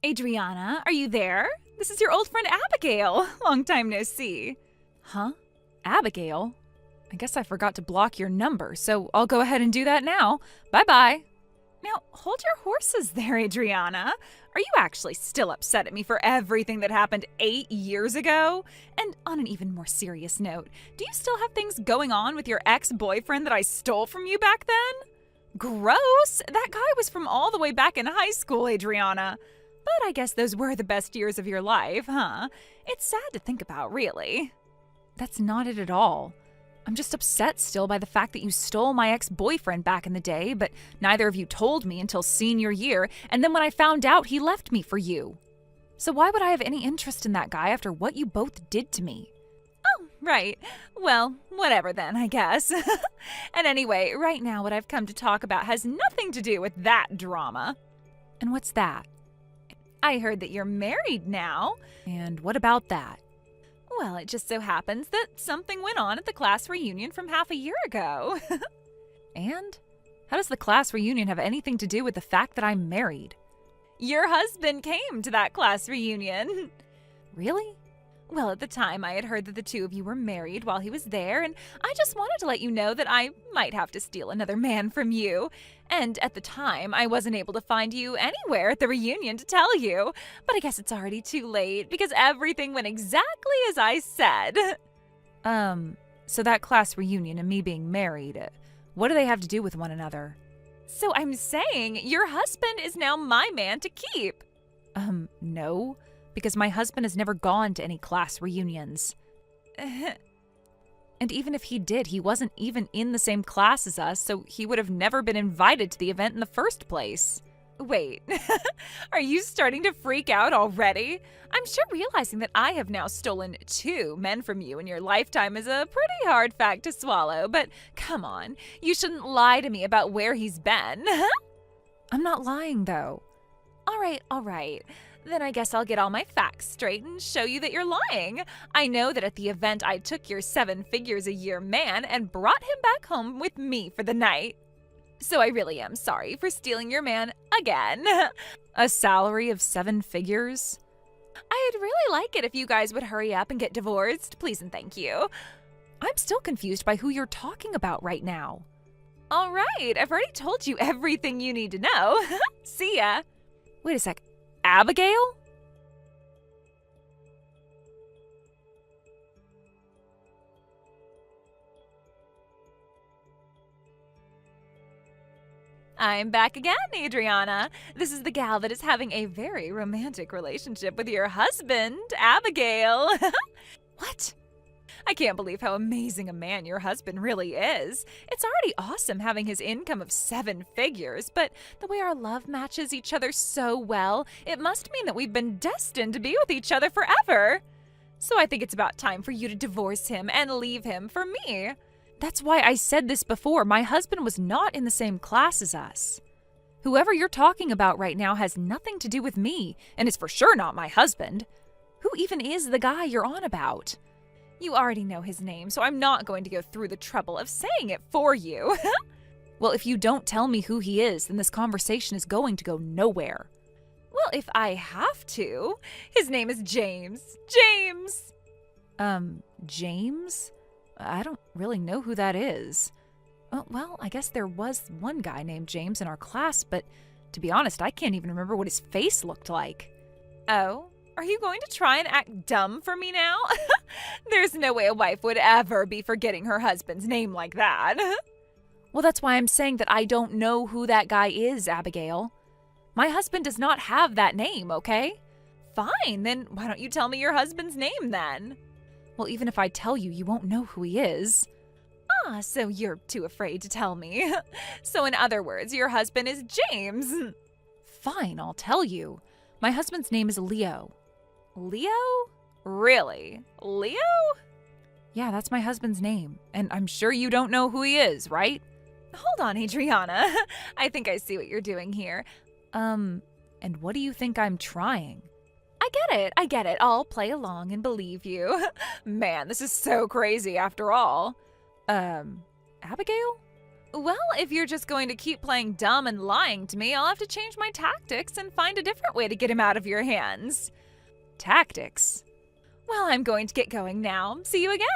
Adriana, are you there? This is your old friend Abigail. Long time no see. Huh? Abigail? I guess I forgot to block your number, so I'll go ahead and do that now. Bye-bye. Now, hold your horses there, Adriana. Are you actually still upset at me for everything that happened 8 years ago? And on an even more serious note, do you still have things going on with your ex-boyfriend that I stole from you back then? Gross! That guy was from all the way back in high school, Adriana. But I guess those were the best years of your life, huh? It's sad to think about, really. That's not it at all. I'm just upset still by the fact that you stole my ex-boyfriend back in the day, but neither of you told me until senior year, and then when I found out, he left me for you. So why would I have any interest in that guy after what you both did to me? Oh, right. Well, whatever then, I guess. And anyway, right now what I've come to talk about has nothing to do with that drama. And what's that? I heard that you're married now. And what about that? Well, it just so happens that something went on at the class reunion from half a year ago. And? How does the class reunion have anything to do with the fact that I'm married? Your husband came to that class reunion. Really? Well, at the time, I had heard that the two of you were married while he was there, and I just wanted to let you know that I might have to steal another man from you. And at the time, I wasn't able to find you anywhere at the reunion to tell you. But I guess it's already too late, because everything went exactly as I said. So that class reunion and me being married, what do they have to do with one another? So I'm saying your husband is now my man to keep. No. Because my husband has never gone to any class reunions. And even if he did, he wasn't even in the same class as us, so he would have never been invited to the event in the first place. Wait, are you starting to freak out already? I'm sure realizing that I have now stolen 2 men from you in your lifetime is a pretty hard fact to swallow, but come on, you shouldn't lie to me about where he's been. I'm not lying, though. All right. Then I guess I'll get all my facts straight and show you that you're lying. I know that at the event I took your 7 figures a year man and brought him back home with me for the night. So I really am sorry for stealing your man again. A salary of 7 figures? I'd really like it if you guys would hurry up and get divorced, please and thank you. I'm still confused by who you're talking about right now. All right, I've already told you everything you need to know. See ya. Wait a sec. Abigail? I'm back again, Adriana. This is the gal that is having a very romantic relationship with your husband, Abigail. What? I can't believe how amazing a man your husband really is. It's already awesome having his income of 7 figures, but the way our love matches each other so well, it must mean that we've been destined to be with each other forever. So I think it's about time for you to divorce him and leave him for me. That's why I said this before. My husband was not in the same class as us. Whoever you're talking about right now has nothing to do with me, and is for sure not my husband. Who even is the guy you're on about? You already know his name, so I'm not going to go through the trouble of saying it for you. Well, if you don't tell me who he is, then this conversation is going to go nowhere. Well, if I have to. His name is James. James! James? I don't really know who that is. Well, I guess there was one guy named James in our class, but to be honest, I can't even remember what his face looked like. Oh? Are you going to try and act dumb for me now? There's no way a wife would ever be forgetting her husband's name like that. Well, that's why I'm saying that I don't know who that guy is, Abigail. My husband does not have that name, okay? Fine, then why don't you tell me your husband's name then? Well, even if I tell you, you won't know who he is. Ah, so you're too afraid to tell me. So in other words, your husband is James. Fine, I'll tell you. My husband's name is Leo. Leo? Really? Leo? Yeah, that's my husband's name. And I'm sure you don't know who he is, right? Hold on, Adriana. I think I see what you're doing here. And what do you think I'm trying? I get it. I'll play along and believe you. Man, this is so crazy after all. Abigail? Well, if you're just going to keep playing dumb and lying to me, I'll have to change my tactics and find a different way to get him out of your hands. Tactics? Well, I'm going to get going now. See you again.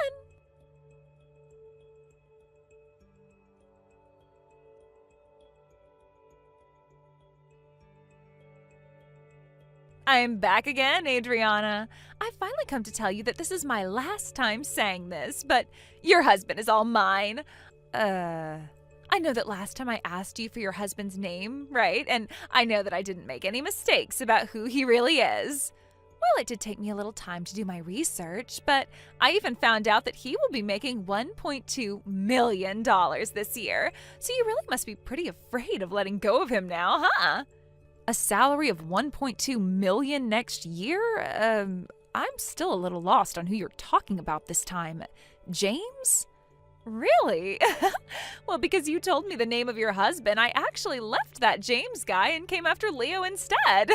I'm back again, Adriana. I've finally come to tell you that this is my last time saying this, but your husband is all mine. I know that last time I asked you for your husband's name, right? And I know that I didn't make any mistakes about who he really is. Well, it did take me a little time to do my research, but I even found out that he will be making $1.2 million this year. So you really must be pretty afraid of letting go of him now, huh? A salary of $1.2 million next year? I'm still a little lost on who you're talking about this time. James? Really? Well, because you told me the name of your husband, I actually left that James guy and came after Leo instead.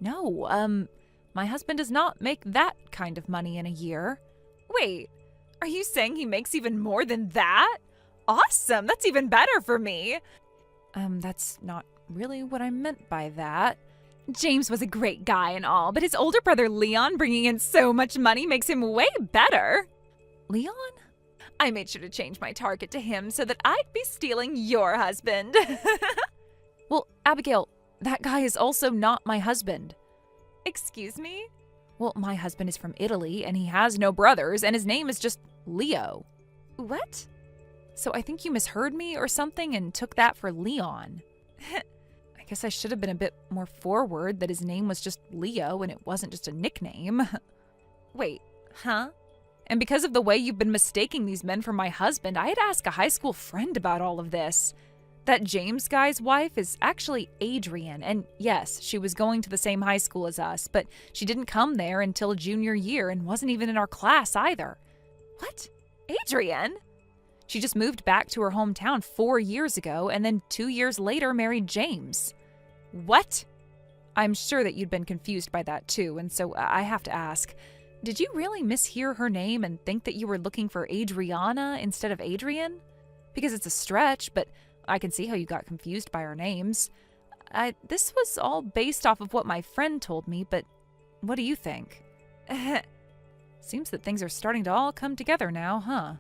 No, my husband does not make that kind of money in a year. Wait, are you saying he makes even more than that? Awesome, that's even better for me. That's not really what I meant by that. James was a great guy and all, but his older brother Leon bringing in so much money makes him way better. Leon? I made sure to change my target to him so that I'd be stealing your husband. Well, Abigail, that guy is also not my husband. Excuse me? Well, my husband is from Italy and he has no brothers and his name is just Leo. What? So I think you misheard me or something and took that for Leon. I guess I should have been a bit more forward that his name was just Leo and it wasn't just a nickname. Wait, huh? And because of the way you've been mistaking these men for my husband, I had to ask a high school friend about all of this. That James guy's wife is actually Adrian, and yes, she was going to the same high school as us, but she didn't come there until junior year and wasn't even in our class either. What? Adrian? She just moved back to her hometown 4 years ago and then 2 years later married James. What? I'm sure that you'd been confused by that too, and so I have to ask, did you really mishear her name and think that you were looking for Adriana instead of Adrian? Because it's a stretch, but I can see how you got confused by our names. This was all based off of what my friend told me, but what do you think? Seems that things are starting to all come together now, huh?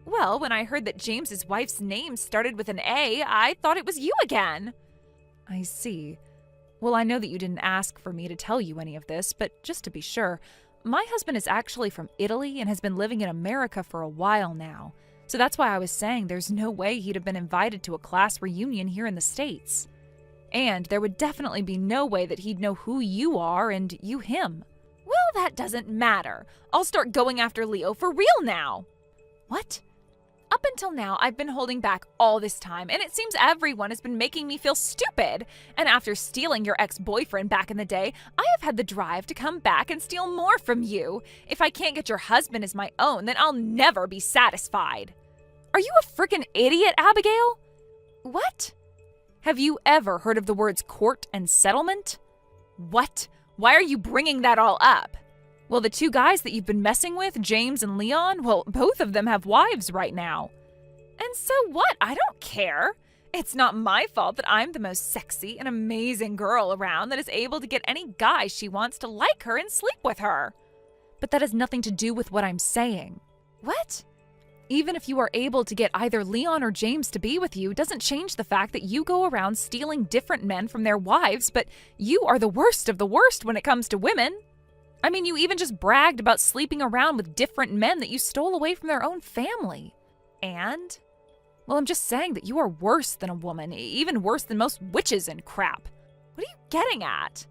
Well, when I heard that James's wife's name started with an A, I thought it was you again. I see. Well, I know that you didn't ask for me to tell you any of this, but just to be sure, my husband is actually from Italy and has been living in America for a while now. So that's why I was saying there's no way he'd have been invited to a class reunion here in the States. And there would definitely be no way that he'd know who you are and you him. Well, that doesn't matter. I'll start going after Leo for real now. What? Up until now, I've been holding back all this time, and it seems everyone has been making me feel stupid. And after stealing your ex-boyfriend back in the day, I have had the drive to come back and steal more from you. If I can't get your husband as my own, then I'll never be satisfied. Are you a frickin' idiot, Abigail? What? Have you ever heard of the words court and settlement? What? Why are you bringing that all up? Well, the two guys that you've been messing with, James and Leon, well, both of them have wives right now. And so what? I don't care. It's not my fault that I'm the most sexy and amazing girl around that is able to get any guy she wants to like her and sleep with her. But that has nothing to do with what I'm saying. What? Even if you are able to get either Leon or James to be with you, doesn't change the fact that you go around stealing different men from their wives, but you are the worst of the worst when it comes to women. I mean, you even just bragged about sleeping around with different men that you stole away from their own family. And? Well, I'm just saying that you are worse than a woman, even worse than most witches and crap. What are you getting at?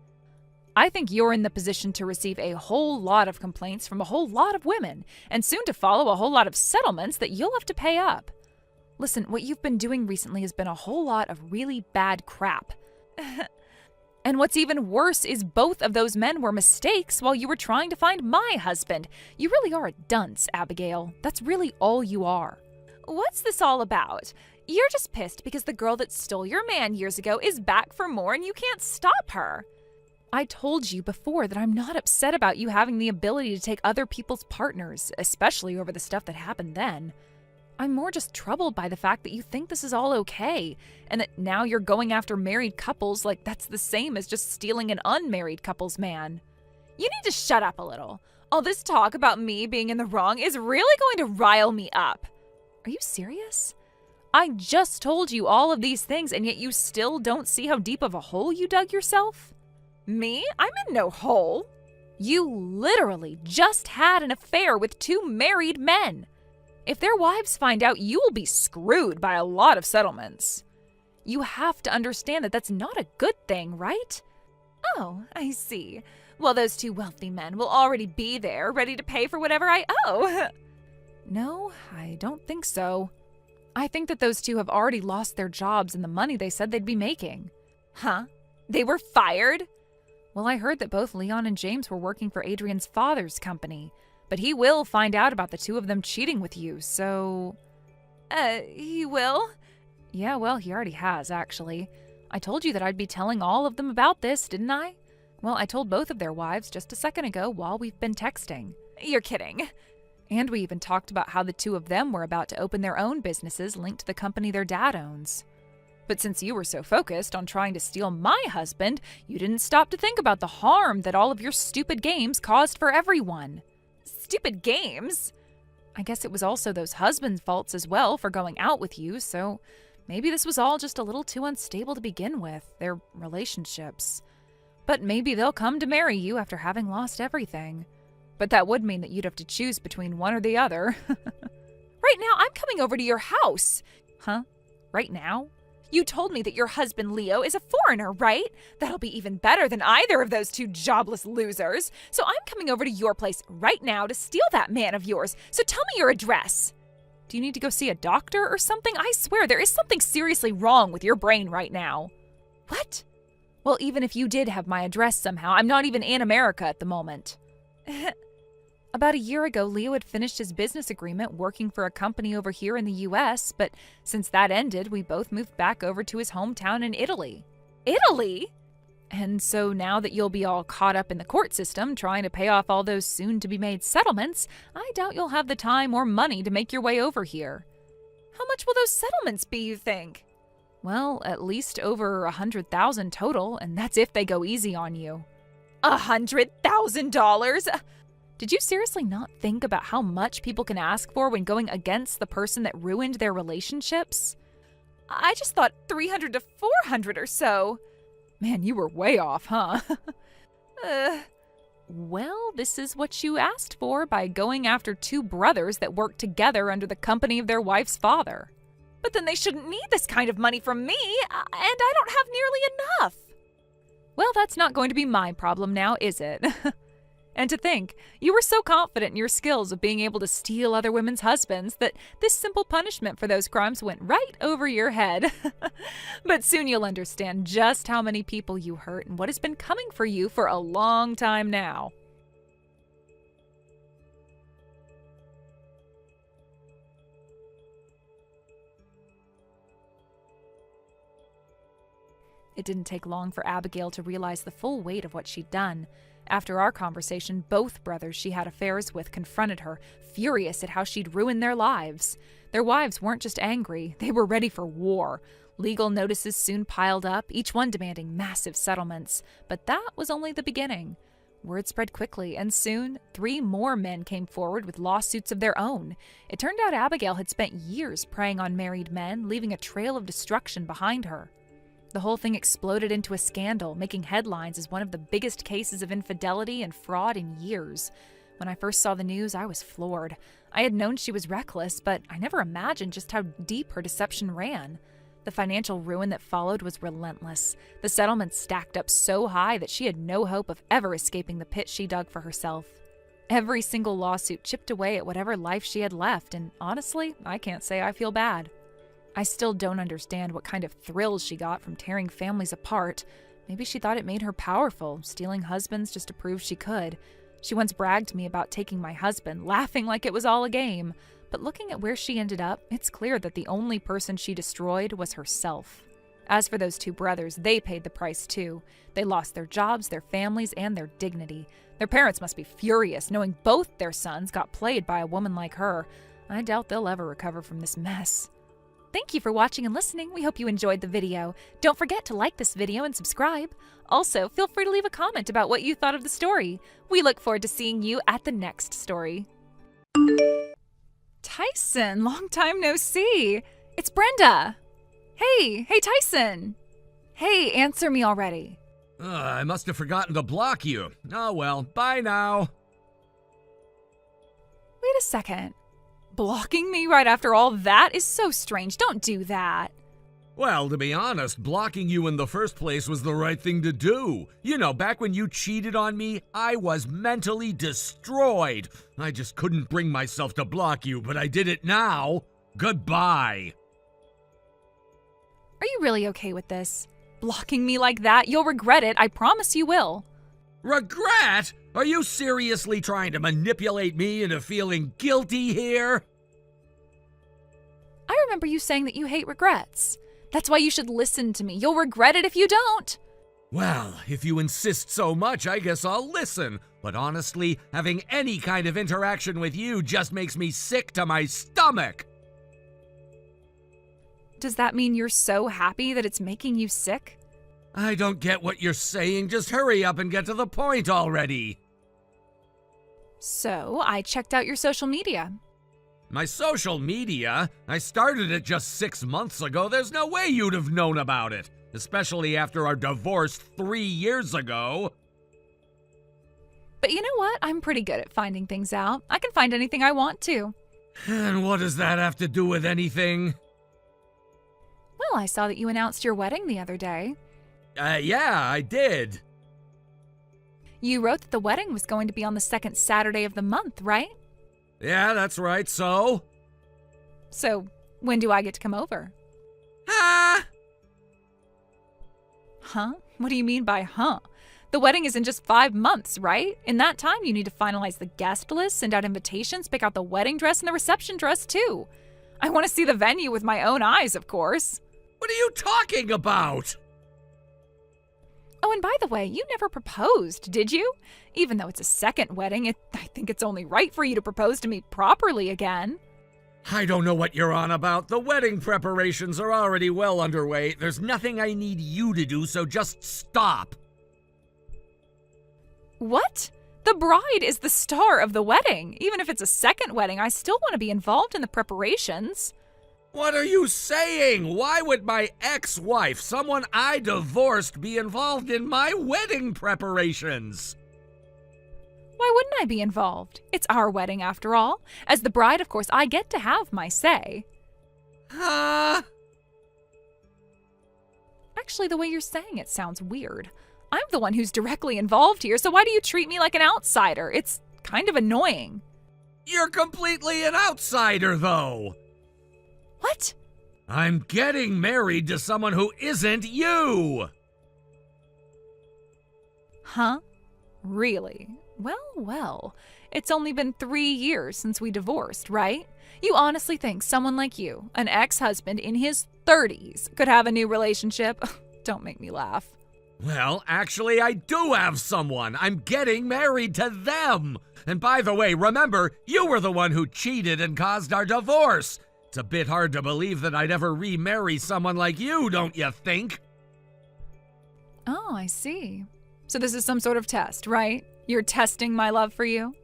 I think you're in the position to receive a whole lot of complaints from a whole lot of women, and soon to follow a whole lot of settlements that you'll have to pay up. Listen, what you've been doing recently has been a whole lot of really bad crap. And what's even worse is both of those men were mistakes while you were trying to find my husband. You really are a dunce, Abigail. That's really all you are. What's this all about? You're just pissed because the girl that stole your man years ago is back for more and you can't stop her. I told you before that I'm not upset about you having the ability to take other people's partners, especially over the stuff that happened then. I'm more just troubled by the fact that you think this is all okay, and that now you're going after married couples like that's the same as just stealing an unmarried couple's man. You need to shut up a little. All this talk about me being in the wrong is really going to rile me up. Are you serious? I just told you all of these things, and yet you still don't see how deep of a hole you dug yourself? Me? I'm in no hole. You literally just had an affair with 2 married men. If their wives find out, you will be screwed by a lot of settlements. You have to understand that that's not a good thing, right? Oh, I see. Well, those 2 wealthy men will already be there, ready to pay for whatever I owe. No, I don't think so. I think that those 2 have already lost their jobs and the money they said they'd be making. Huh? They were fired? Well, I heard that both Leon and James were working for Adrian's father's company, but he will find out about the 2 of them cheating with you, so... He will? Yeah, well, he already has, actually. I told you that I'd be telling all of them about this, didn't I? Well, I told both of their wives just a second ago while we've been texting. You're kidding. And we even talked about how the 2 of them were about to open their own businesses linked to the company their dad owns. But since you were so focused on trying to steal my husband, you didn't stop to think about the harm that all of your stupid games caused for everyone. Stupid games? I guess it was also those husbands' faults as well for going out with you, so maybe this was all just a little too unstable to begin with, their relationships. But maybe they'll come to marry you after having lost everything. But that would mean that you'd have to choose between one or the other. Right now, I'm coming over to your house. Huh? Right now? You told me that your husband Leo is a foreigner, right? That'll be even better than either of those 2 jobless losers. So I'm coming over to your place right now to steal that man of yours. So tell me your address. Do you need to go see a doctor or something? I swear there is something seriously wrong with your brain right now. What? Well, even if you did have my address somehow, I'm not even in America at the moment. About a year ago, Leo had finished his business agreement working for a company over here in the US, but since that ended, we both moved back over to his hometown in Italy. Italy? And so now that you'll be all caught up in the court system trying to pay off all those soon-to-be-made settlements, I doubt you'll have the time or money to make your way over here. How much will those settlements be, you think? Well, at least over 100,000 total, and that's if they go easy on you. $100,000? Did you seriously not think about how much people can ask for when going against the person that ruined their relationships? I just thought 300 to 400 or so. Man, you were way off, huh? Well, this is what you asked for by going after 2 brothers that worked together under the company of their wife's father. But then they shouldn't need this kind of money from me, and I don't have nearly enough. Well, that's not going to be my problem now, is it? And to think, you were so confident in your skills of being able to steal other women's husbands that this simple punishment for those crimes went right over your head. But soon you'll understand just how many people you hurt and what has been coming for you for a long time now. It didn't take long for Abigail to realize the full weight of what she'd done. After our conversation, both brothers she had affairs with confronted her, furious at how she'd ruined their lives. Their wives weren't just angry, they were ready for war. Legal notices soon piled up, each one demanding massive settlements. But that was only the beginning. Word spread quickly, and soon 3 more men came forward with lawsuits of their own. It turned out Abigail had spent years preying on married men, leaving a trail of destruction behind her. The whole thing exploded into a scandal, making headlines as one of the biggest cases of infidelity and fraud in years. When I first saw the news, I was floored. I had known she was reckless, but I never imagined just how deep her deception ran. The financial ruin that followed was relentless. The settlements stacked up so high that she had no hope of ever escaping the pit she dug for herself. Every single lawsuit chipped away at whatever life she had left, and honestly, I can't say I feel bad. I still don't understand what kind of thrills she got from tearing families apart. Maybe she thought it made her powerful, stealing husbands just to prove she could. She once bragged to me about taking my husband, laughing like it was all a game. But looking at where she ended up, it's clear that the only person she destroyed was herself. As for those 2 brothers, they paid the price too. They lost their jobs, their families, and their dignity. Their parents must be furious, knowing both their sons got played by a woman like her. I doubt they'll ever recover from this mess. Thank you for watching and listening. We hope you enjoyed the video. Don't forget to like this video and subscribe. Also, feel free to leave a comment about what you thought of the story. We look forward to seeing you at the next story. Tyson, long time no see. It's Brenda. Hey, Tyson. Hey, answer me already. I must have forgotten to block you. Oh well, bye now. Wait a second. Blocking me right after all that is so strange. Don't do that. Well, to be honest, blocking you in the first place was the right thing to do. You know, back when you cheated on me, I was mentally destroyed. I just couldn't bring myself to block you, but I did it now. Goodbye. Are you really okay with this? Blocking me like that? You'll regret it. I promise you will. Regret? Are you seriously trying to manipulate me into feeling guilty here? I remember you saying that you hate regrets. That's why you should listen to me. You'll regret it if you don't. Well, if you insist so much, I guess I'll listen. But honestly, having any kind of interaction with you just makes me sick to my stomach. Does that mean you're so happy that it's making you sick? I don't get what you're saying. Just hurry up and get to the point already. So, I checked out your social media. My social media? I started it just 6 months ago. There's no way you'd have known about it. Especially after our divorce 3 years ago. But you know what? I'm pretty good at finding things out. I can find anything I want to. And what does that have to do with anything? Well, I saw that you announced your wedding the other day. Yeah, I did. You wrote that the wedding was going to be on the second Saturday of the month, right? Yeah, that's right, so? So, when do I get to come over? Ah! Huh? What do you mean by huh? The wedding is in just 5 months, right? In that time, you need to finalize the guest list, send out invitations, pick out the wedding dress and the reception dress, too. I want to see the venue with my own eyes, of course. What are you talking about? Oh, and by the way, you never proposed, did you? Even though it's a second wedding, I think it's only right for you to propose to me properly again. I don't know what you're on about. The wedding preparations are already well underway. There's nothing I need you to do, so just stop. What? The bride is the star of the wedding. Even if it's a second wedding, I still want to be involved in the preparations. What are you saying? Why would my ex-wife, someone I divorced, be involved in my wedding preparations? Why wouldn't I be involved? It's our wedding after all. As the bride, of course, I get to have my say. Huh? Actually, the way you're saying it sounds weird. I'm the one who's directly involved here, so why do you treat me like an outsider? It's kind of annoying. You're completely an outsider, though. What? I'm getting married to someone who isn't you. Huh? Really? Well. It's only been 3 years since we divorced, right? You honestly think someone like you, an ex-husband in his 30s, could have a new relationship? Don't make me laugh. Well, actually, I do have someone. I'm getting married to them. And by the way, remember, you were the one who cheated and caused our divorce. It's a bit hard to believe that I'd ever remarry someone like you, don't you think? Oh, I see. So this is some sort of test, right? You're testing my love for you?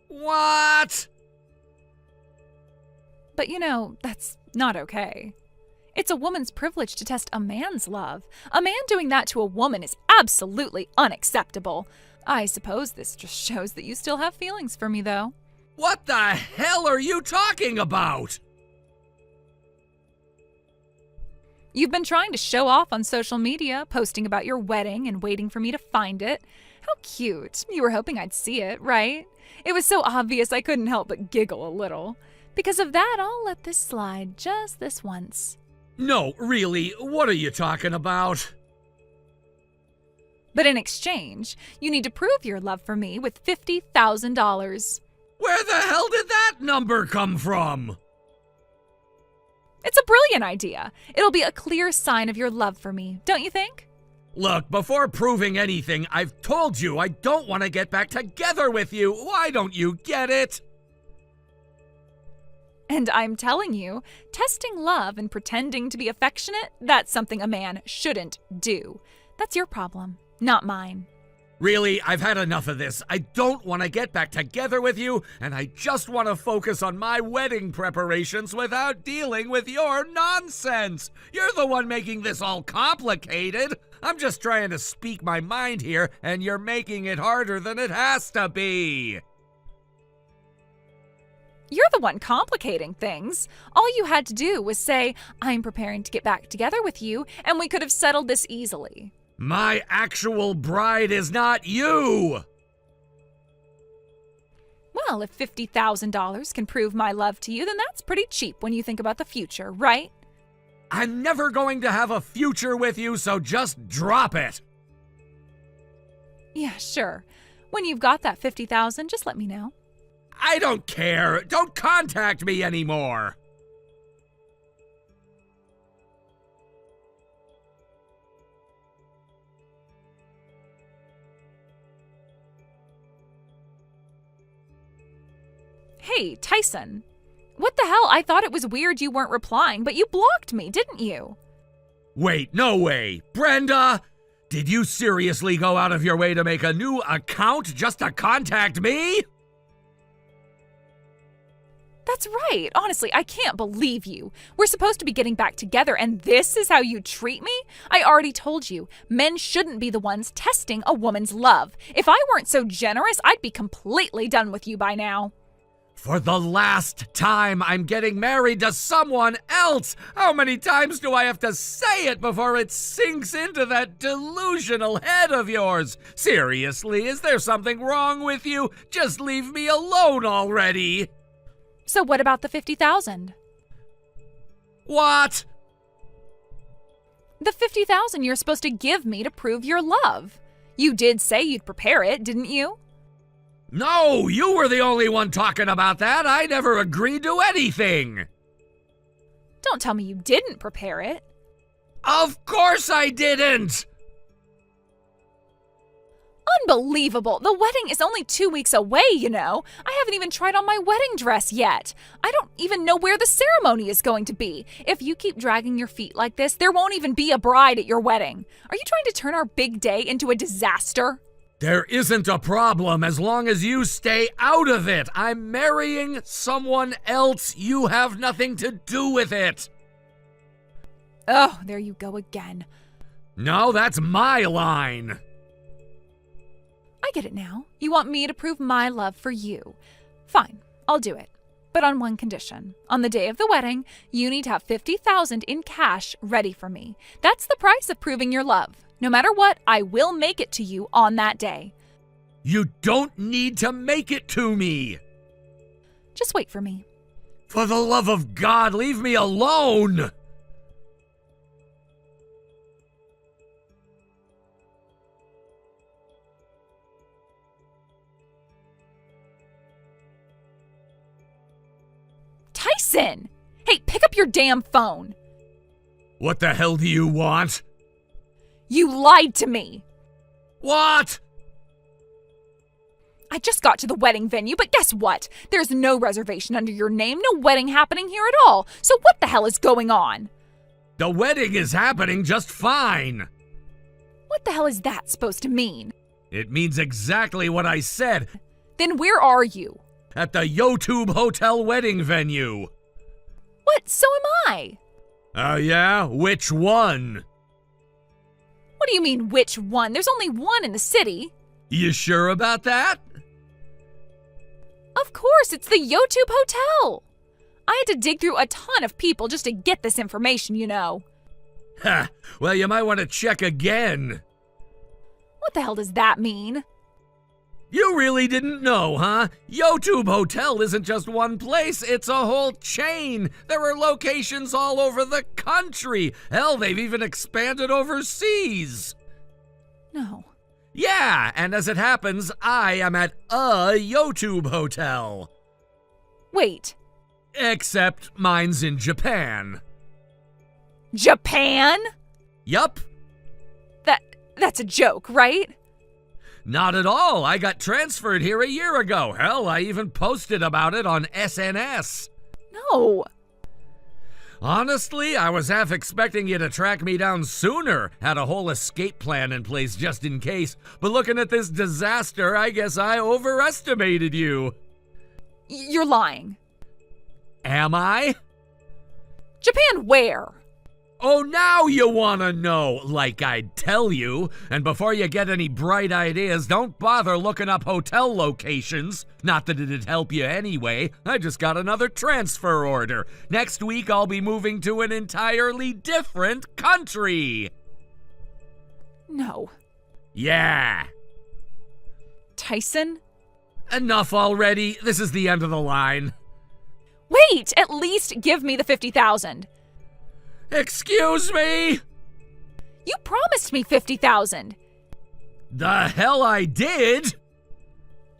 What? But you know, that's not okay. It's a woman's privilege to test a man's love. A man doing that to a woman is absolutely unacceptable. I suppose this just shows that you still have feelings for me, though. What the hell are you talking about? You've been trying to show off on social media, posting about your wedding and waiting for me to find it. How cute. You were hoping I'd see it, right? It was so obvious I couldn't help but giggle a little. Because of that, I'll let this slide just this once. No, really, what are you talking about? But in exchange, you need to prove your love for me with $50,000. Where the hell did that number come from? It's a brilliant idea. It'll be a clear sign of your love for me, don't you think? Look, before proving anything, I've told you I don't want to get back together with you. Why don't you get it? And I'm telling you, testing love and pretending to be affectionate, that's something a man shouldn't do. That's your problem, not mine. Really, I've had enough of this. I don't want to get back together with you, and I just want to focus on my wedding preparations without dealing with your nonsense. You're the one making this all complicated. I'm just trying to speak my mind here, and you're making it harder than it has to be. You're the one complicating things. All you had to do was say, I'm preparing to get back together with you, and we could have settled this easily. My actual bride is not you! Well, if $50,000 can prove my love to you, then that's pretty cheap when you think about the future, right? I'm never going to have a future with you, so just drop it. Yeah, sure. When you've got that $50,000, just let me know. I don't care. Don't contact me anymore. Hey, Tyson. What the hell? I thought it was weird you weren't replying, but you blocked me, didn't you? Wait, no way. Brenda! Did you seriously go out of your way to make a new account just to contact me? That's right. Honestly, I can't believe you. We're supposed to be getting back together, and this is how you treat me? I already told you, men shouldn't be the ones testing a woman's love. If I weren't so generous, I'd be completely done with you by now. For the last time, I'm getting married to someone else! How many times do I have to say it before it sinks into that delusional head of yours? Seriously, is there something wrong with you? Just leave me alone already! So what about the $50,000? What? The $50,000 you're supposed to give me to prove your love. You did say you'd prepare it, didn't you? No, you were the only one talking about that. I never agreed to anything. Don't tell me you didn't prepare it. Of course I didn't! Unbelievable. The wedding is only 2 weeks away, you know. I haven't even tried on my wedding dress yet. I don't even know where the ceremony is going to be. If you keep dragging your feet like this, there won't even be a bride at your wedding. Are you trying to turn our big day into a disaster? There isn't a problem as long as you stay out of it. I'm marrying someone else. You have nothing to do with it. Oh, there you go again. No, that's my line. I get it now. You want me to prove my love for you. Fine, I'll do it. But on one condition. On the day of the wedding, you need to have $50,000 in cash ready for me. That's the price of proving your love. No matter what, I will make it to you on that day. You don't need to make it to me. Just wait for me. For the love of God, leave me alone. Tyson! Hey, pick up your damn phone. What the hell do you want? You lied to me. What? I just got to the wedding venue, but guess what? There's no reservation under your name, no wedding happening here at all. So what the hell is going on? The wedding is happening just fine. What the hell is that supposed to mean? It means exactly what I said. Then where are you? At the YouTube Hotel wedding venue. What? So am I. Oh yeah? Which one? What do you mean, which one? There's only one in the city. You sure about that? Of course, it's the YouTube Hotel. I had to dig through a ton of people just to get this information, you know. Ha! Well, you might want to check again. What the hell does that mean? You really didn't know, huh? YouTube Hotel isn't just one place, it's a whole chain. There are locations all over the country. Hell, they've even expanded overseas. No. Yeah, and as it happens, I am at a YouTube Hotel. Wait. Except mine's in Japan. Japan? Yup. That's a joke, right? Not at all. I got transferred here a year ago. Hell, I even posted about it on SNS. No. Honestly, I was half expecting you to track me down sooner. Had a whole escape plan in place just in case. But looking at this disaster, I guess I overestimated you. You're lying. Am I? Japan where? Oh, now you want to know, like I'd tell you. And before you get any bright ideas, don't bother looking up hotel locations. Not that it'd help you anyway. I just got another transfer order. Next week, I'll be moving to an entirely different country. No. Yeah. Tyson? Enough already. This is the end of the line. Wait! At least give me the $50,000. Excuse me? You promised me $50,000. The hell I did?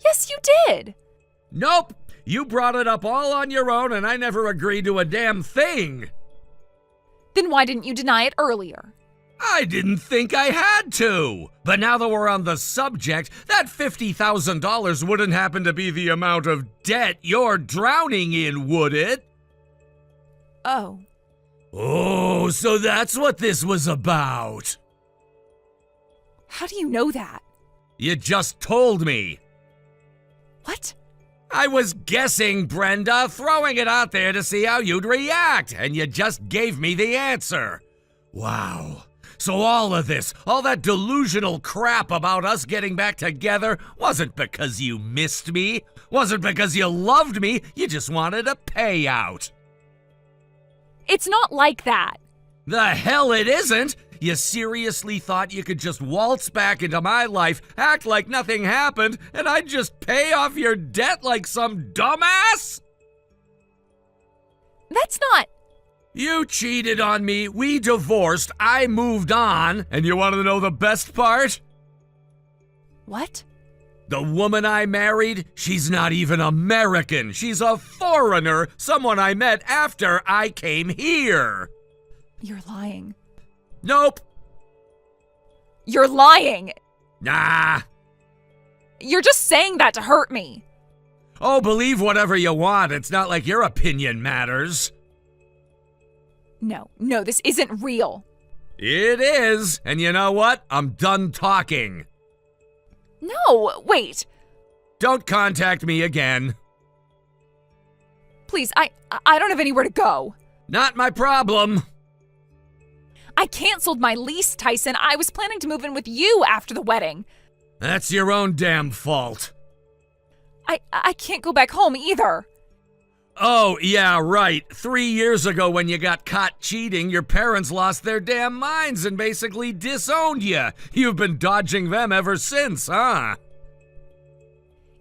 Yes, you did. Nope. You brought it up all on your own and I never agreed to a damn thing. Then why didn't you deny it earlier? I didn't think I had to. But now that we're on the subject, that $50,000 wouldn't happen to be the amount of debt you're drowning in, would it? Oh. Oh, so that's what this was about. How do you know that? You just told me. What? I was guessing, Brenda, throwing it out there to see how you'd react, and you just gave me the answer. Wow. So all of this, all that delusional crap about us getting back together wasn't because you missed me, wasn't because you loved me, you just wanted a payout. It's not like that. The hell it isn't! You seriously thought you could just waltz back into my life, act like nothing happened, and I'd just pay off your debt like some dumbass? That's not... You cheated on me, we divorced, I moved on, and you want to know the best part? What? The woman I married, she's not even American. She's a foreigner, someone I met after I came here. You're lying. Nope. You're lying. Nah. You're just saying that to hurt me. Oh, believe whatever you want. It's not like your opinion matters. No, this isn't real. It is. And you know what? I'm done talking. No, wait. Don't contact me again. Please, I don't have anywhere to go. Not my problem. I canceled my lease, Tyson. I was planning to move in with you after the wedding. That's your own damn fault. I can't go back home either. Oh, yeah, right. 3 years ago when you got caught cheating, your parents lost their damn minds and basically disowned you. You've been dodging them ever since, huh?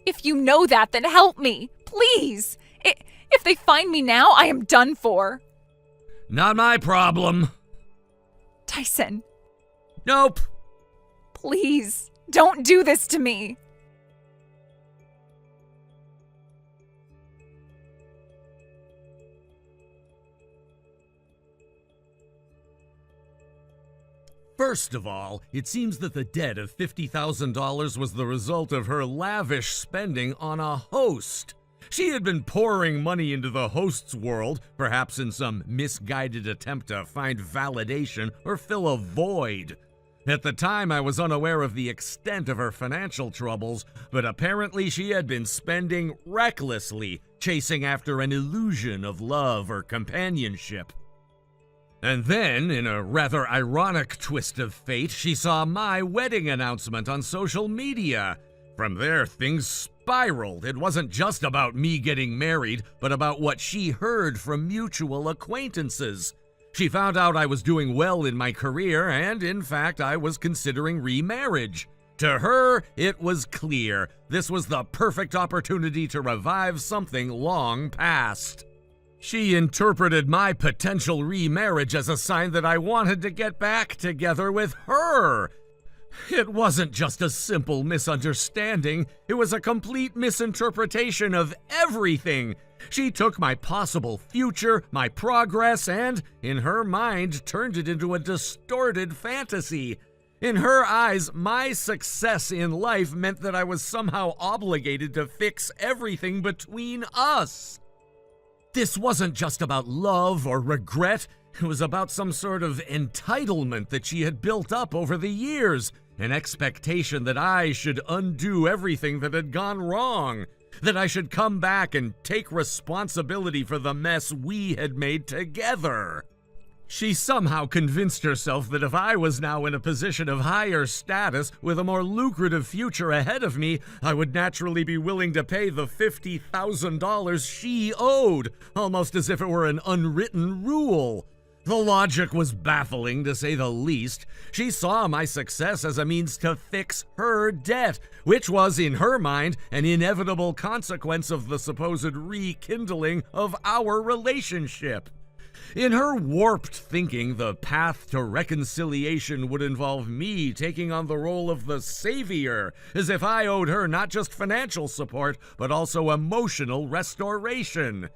If you know that, then help me. Please. If they find me now, I am done for. Not my problem. Tyson. Nope. Please, don't do this to me. First of all, it seems that the debt of $50,000 was the result of her lavish spending on a host. She had been pouring money into the host's world, perhaps in some misguided attempt to find validation or fill a void. At the time, I was unaware of the extent of her financial troubles, but apparently she had been spending recklessly, chasing after an illusion of love or companionship. And then, in a rather ironic twist of fate, she saw my wedding announcement on social media. From there, things spiraled. It wasn't just about me getting married, but about what she heard from mutual acquaintances. She found out I was doing well in my career, and in fact, I was considering remarriage. To her, it was clear. This was the perfect opportunity to revive something long past. She interpreted my potential remarriage as a sign that I wanted to get back together with her. It wasn't just a simple misunderstanding, it was a complete misinterpretation of everything. She took my possible future, my progress, and, in her mind, turned it into a distorted fantasy. In her eyes, my success in life meant that I was somehow obligated to fix everything between us. This wasn't just about love or regret. It was about some sort of entitlement that she had built up over the years, an expectation that I should undo everything that had gone wrong, that I should come back and take responsibility for the mess we had made together. She somehow convinced herself that if I was now in a position of higher status with a more lucrative future ahead of me, I would naturally be willing to pay the $50,000 she owed, almost as if it were an unwritten rule. The logic was baffling, to say the least. She saw my success as a means to fix her debt, which was, in her mind, an inevitable consequence of the supposed rekindling of our relationship. In her warped thinking, the path to reconciliation would involve me taking on the role of the savior, as if I owed her not just financial support, but also emotional restoration.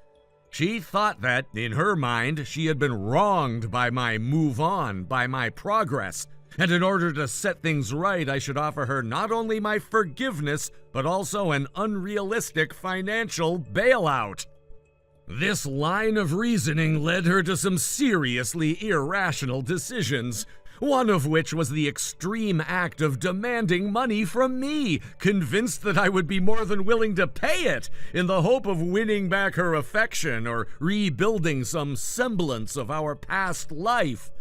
She thought that, in her mind, she had been wronged by my move on, by my progress, and in order to set things right, I should offer her not only my forgiveness, but also an unrealistic financial bailout. This line of reasoning led her to some seriously irrational decisions, one of which was the extreme act of demanding money from me, convinced that I would be more than willing to pay it, in the hope of winning back her affection or rebuilding some semblance of our past life.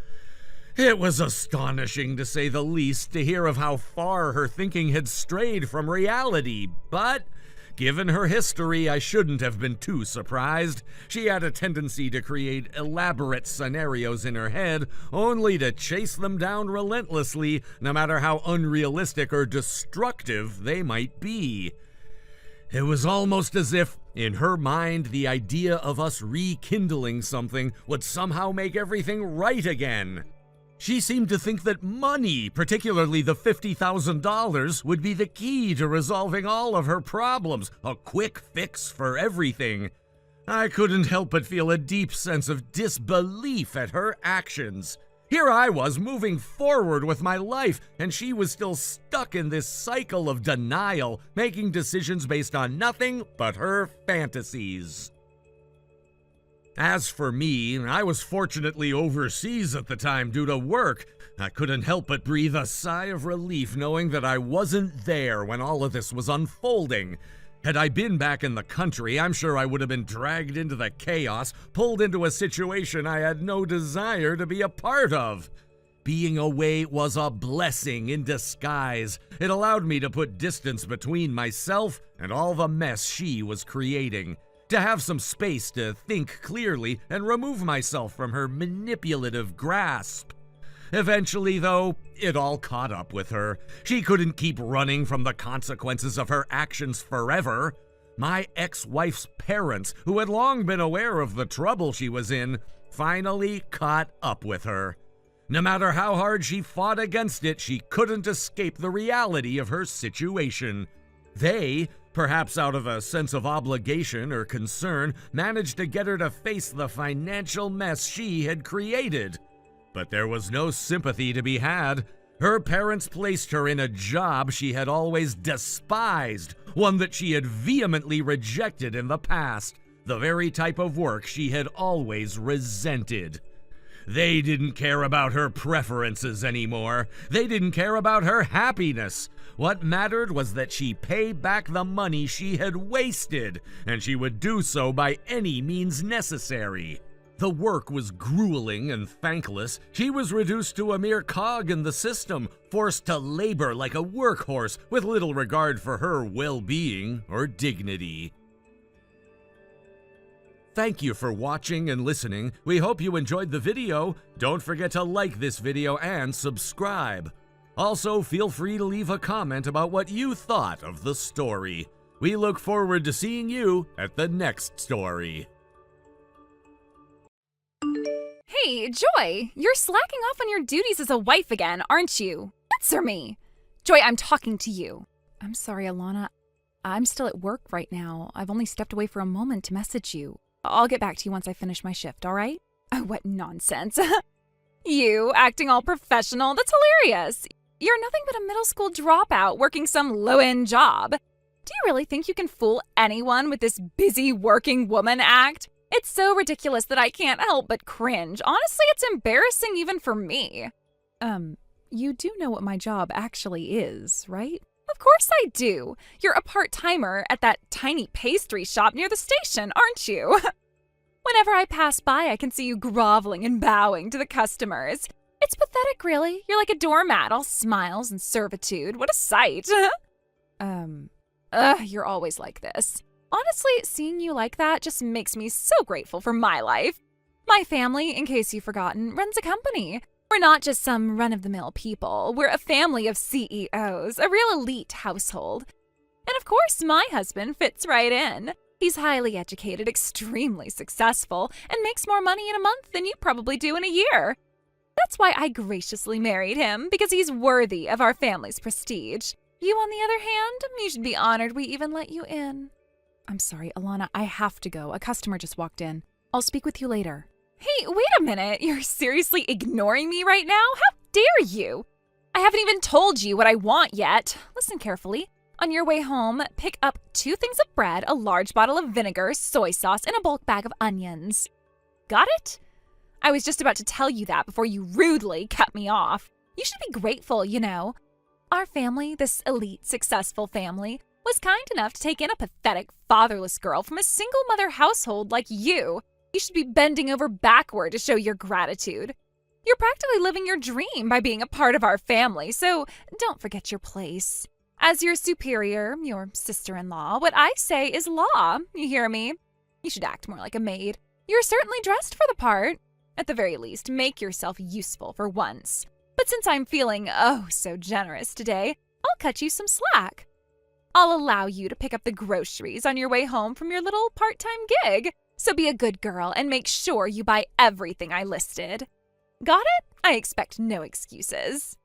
It was astonishing, to say the least, to hear of how far her thinking had strayed from reality, but given her history, I shouldn't have been too surprised. She had a tendency to create elaborate scenarios in her head, only to chase them down relentlessly, no matter how unrealistic or destructive they might be. It was almost as if, in her mind, the idea of us rekindling something would somehow make everything right again. She seemed to think that money, particularly the $50,000, would be the key to resolving all of her problems, a quick fix for everything. I couldn't help but feel a deep sense of disbelief at her actions. Here I was moving forward with my life, and she was still stuck in this cycle of denial, making decisions based on nothing but her fantasies. As for me, I was fortunately overseas at the time due to work. I couldn't help but breathe a sigh of relief knowing that I wasn't there when all of this was unfolding. Had I been back in the country, I'm sure I would have been dragged into the chaos, pulled into a situation I had no desire to be a part of. Being away was a blessing in disguise. It allowed me to put distance between myself and all the mess she was creating, to have some space to think clearly and remove myself from her manipulative grasp. Eventually, though, it all caught up with her. She couldn't keep running from the consequences of her actions forever. My ex-wife's parents, who had long been aware of the trouble she was in, finally caught up with her. No matter how hard she fought against it, she couldn't escape the reality of her situation. They, perhaps out of a sense of obligation or concern, managed to get her to face the financial mess she had created. But there was no sympathy to be had. Her parents placed her in a job she had always despised, one that she had vehemently rejected in the past, the very type of work she had always resented. They didn't care about her preferences anymore. They didn't care about her happiness. What mattered was that she pay back the money she had wasted, and she would do so by any means necessary. The work was grueling and thankless. She was reduced to a mere cog in the system, forced to labor like a workhorse with little regard for her well-being or dignity. Thank you for watching and listening. We hope you enjoyed the video. Don't forget to like this video and subscribe. Also, feel free to leave a comment about what you thought of the story. We look forward to seeing you at the next story. Hey, Joy, you're slacking off on your duties as a wife again, aren't you? Answer me. Joy, I'm talking to you. I'm sorry, Alana. I'm still at work right now. I've only stepped away for a moment to message you. I'll get back to you once I finish my shift, all right? Oh, what nonsense. You acting all professional? That's hilarious. You're nothing but a middle school dropout working some low-end job. Do you really think you can fool anyone with this busy working woman act? It's so ridiculous that I can't help but cringe. Honestly, it's embarrassing even for me. You do know what my job actually is, right? Of course I do. You're a part-timer at that tiny pastry shop near the station, aren't you? Whenever I pass by, I can see you groveling and bowing to the customers. It's pathetic, really. You're like a doormat, all smiles and servitude. What a sight. You're always like this. Honestly, seeing you like that just makes me so grateful for my life. My family, in case you've forgotten, runs a company. We're not just some run-of-the-mill people. We're a family of CEOs, a real elite household. And of course, my husband fits right in. He's highly educated, extremely successful, and makes more money in a month than you probably do in a year. That's why I graciously married him, because he's worthy of our family's prestige. You, on the other hand, you should be honored we even let you in. I'm sorry, Alana, I have to go. A customer just walked in. I'll speak with you later. Hey, wait a minute. You're seriously ignoring me right now? How dare you? I haven't even told you what I want yet. Listen carefully. On your way home, pick up 2 things of bread, a large bottle of vinegar, soy sauce, and a bulk bag of onions. Got it? I was just about to tell you that before you rudely cut me off. You should be grateful, you know. Our family, this elite, successful family, was kind enough to take in a pathetic, fatherless girl from a single-mother household like you. You should be bending over backward to show your gratitude. You're practically living your dream by being a part of our family, so don't forget your place. As your superior, your sister-in-law, what I say is law, you hear me? You should act more like a maid. You're certainly dressed for the part. At the very least, make yourself useful for once. But since I'm feeling oh so generous today, I'll cut you some slack. I'll allow you to pick up the groceries on your way home from your little part-time gig. So be a good girl and make sure you buy everything I listed. Got it? I expect no excuses.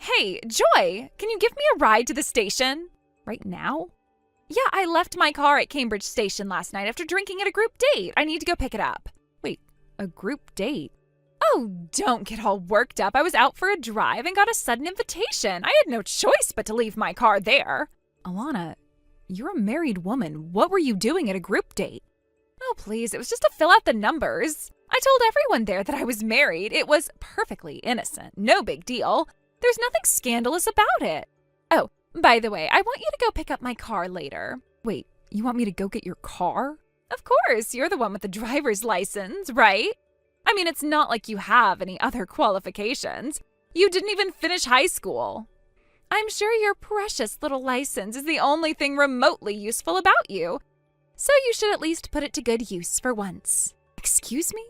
Hey, Joy, can you give me a ride to the station? Right now? Yeah, I left my car at Cambridge Station last night after drinking at a group date. I need to go pick it up. Wait, a group date? Oh, don't get all worked up. I was out for a drive and got a sudden invitation. I had no choice but to leave my car there. Alana, you're a married woman. What were you doing at a group date? Oh, please, it was just to fill out the numbers. I told everyone there that I was married. It was perfectly innocent. No big deal. There's nothing scandalous about it. Oh, by the way, I want you to go pick up my car later. Wait, you want me to go get your car? Of course, you're the one with the driver's license, right? I mean, it's not like you have any other qualifications. You didn't even finish high school. I'm sure your precious little license is the only thing remotely useful about you. So you should at least put it to good use for once. Excuse me?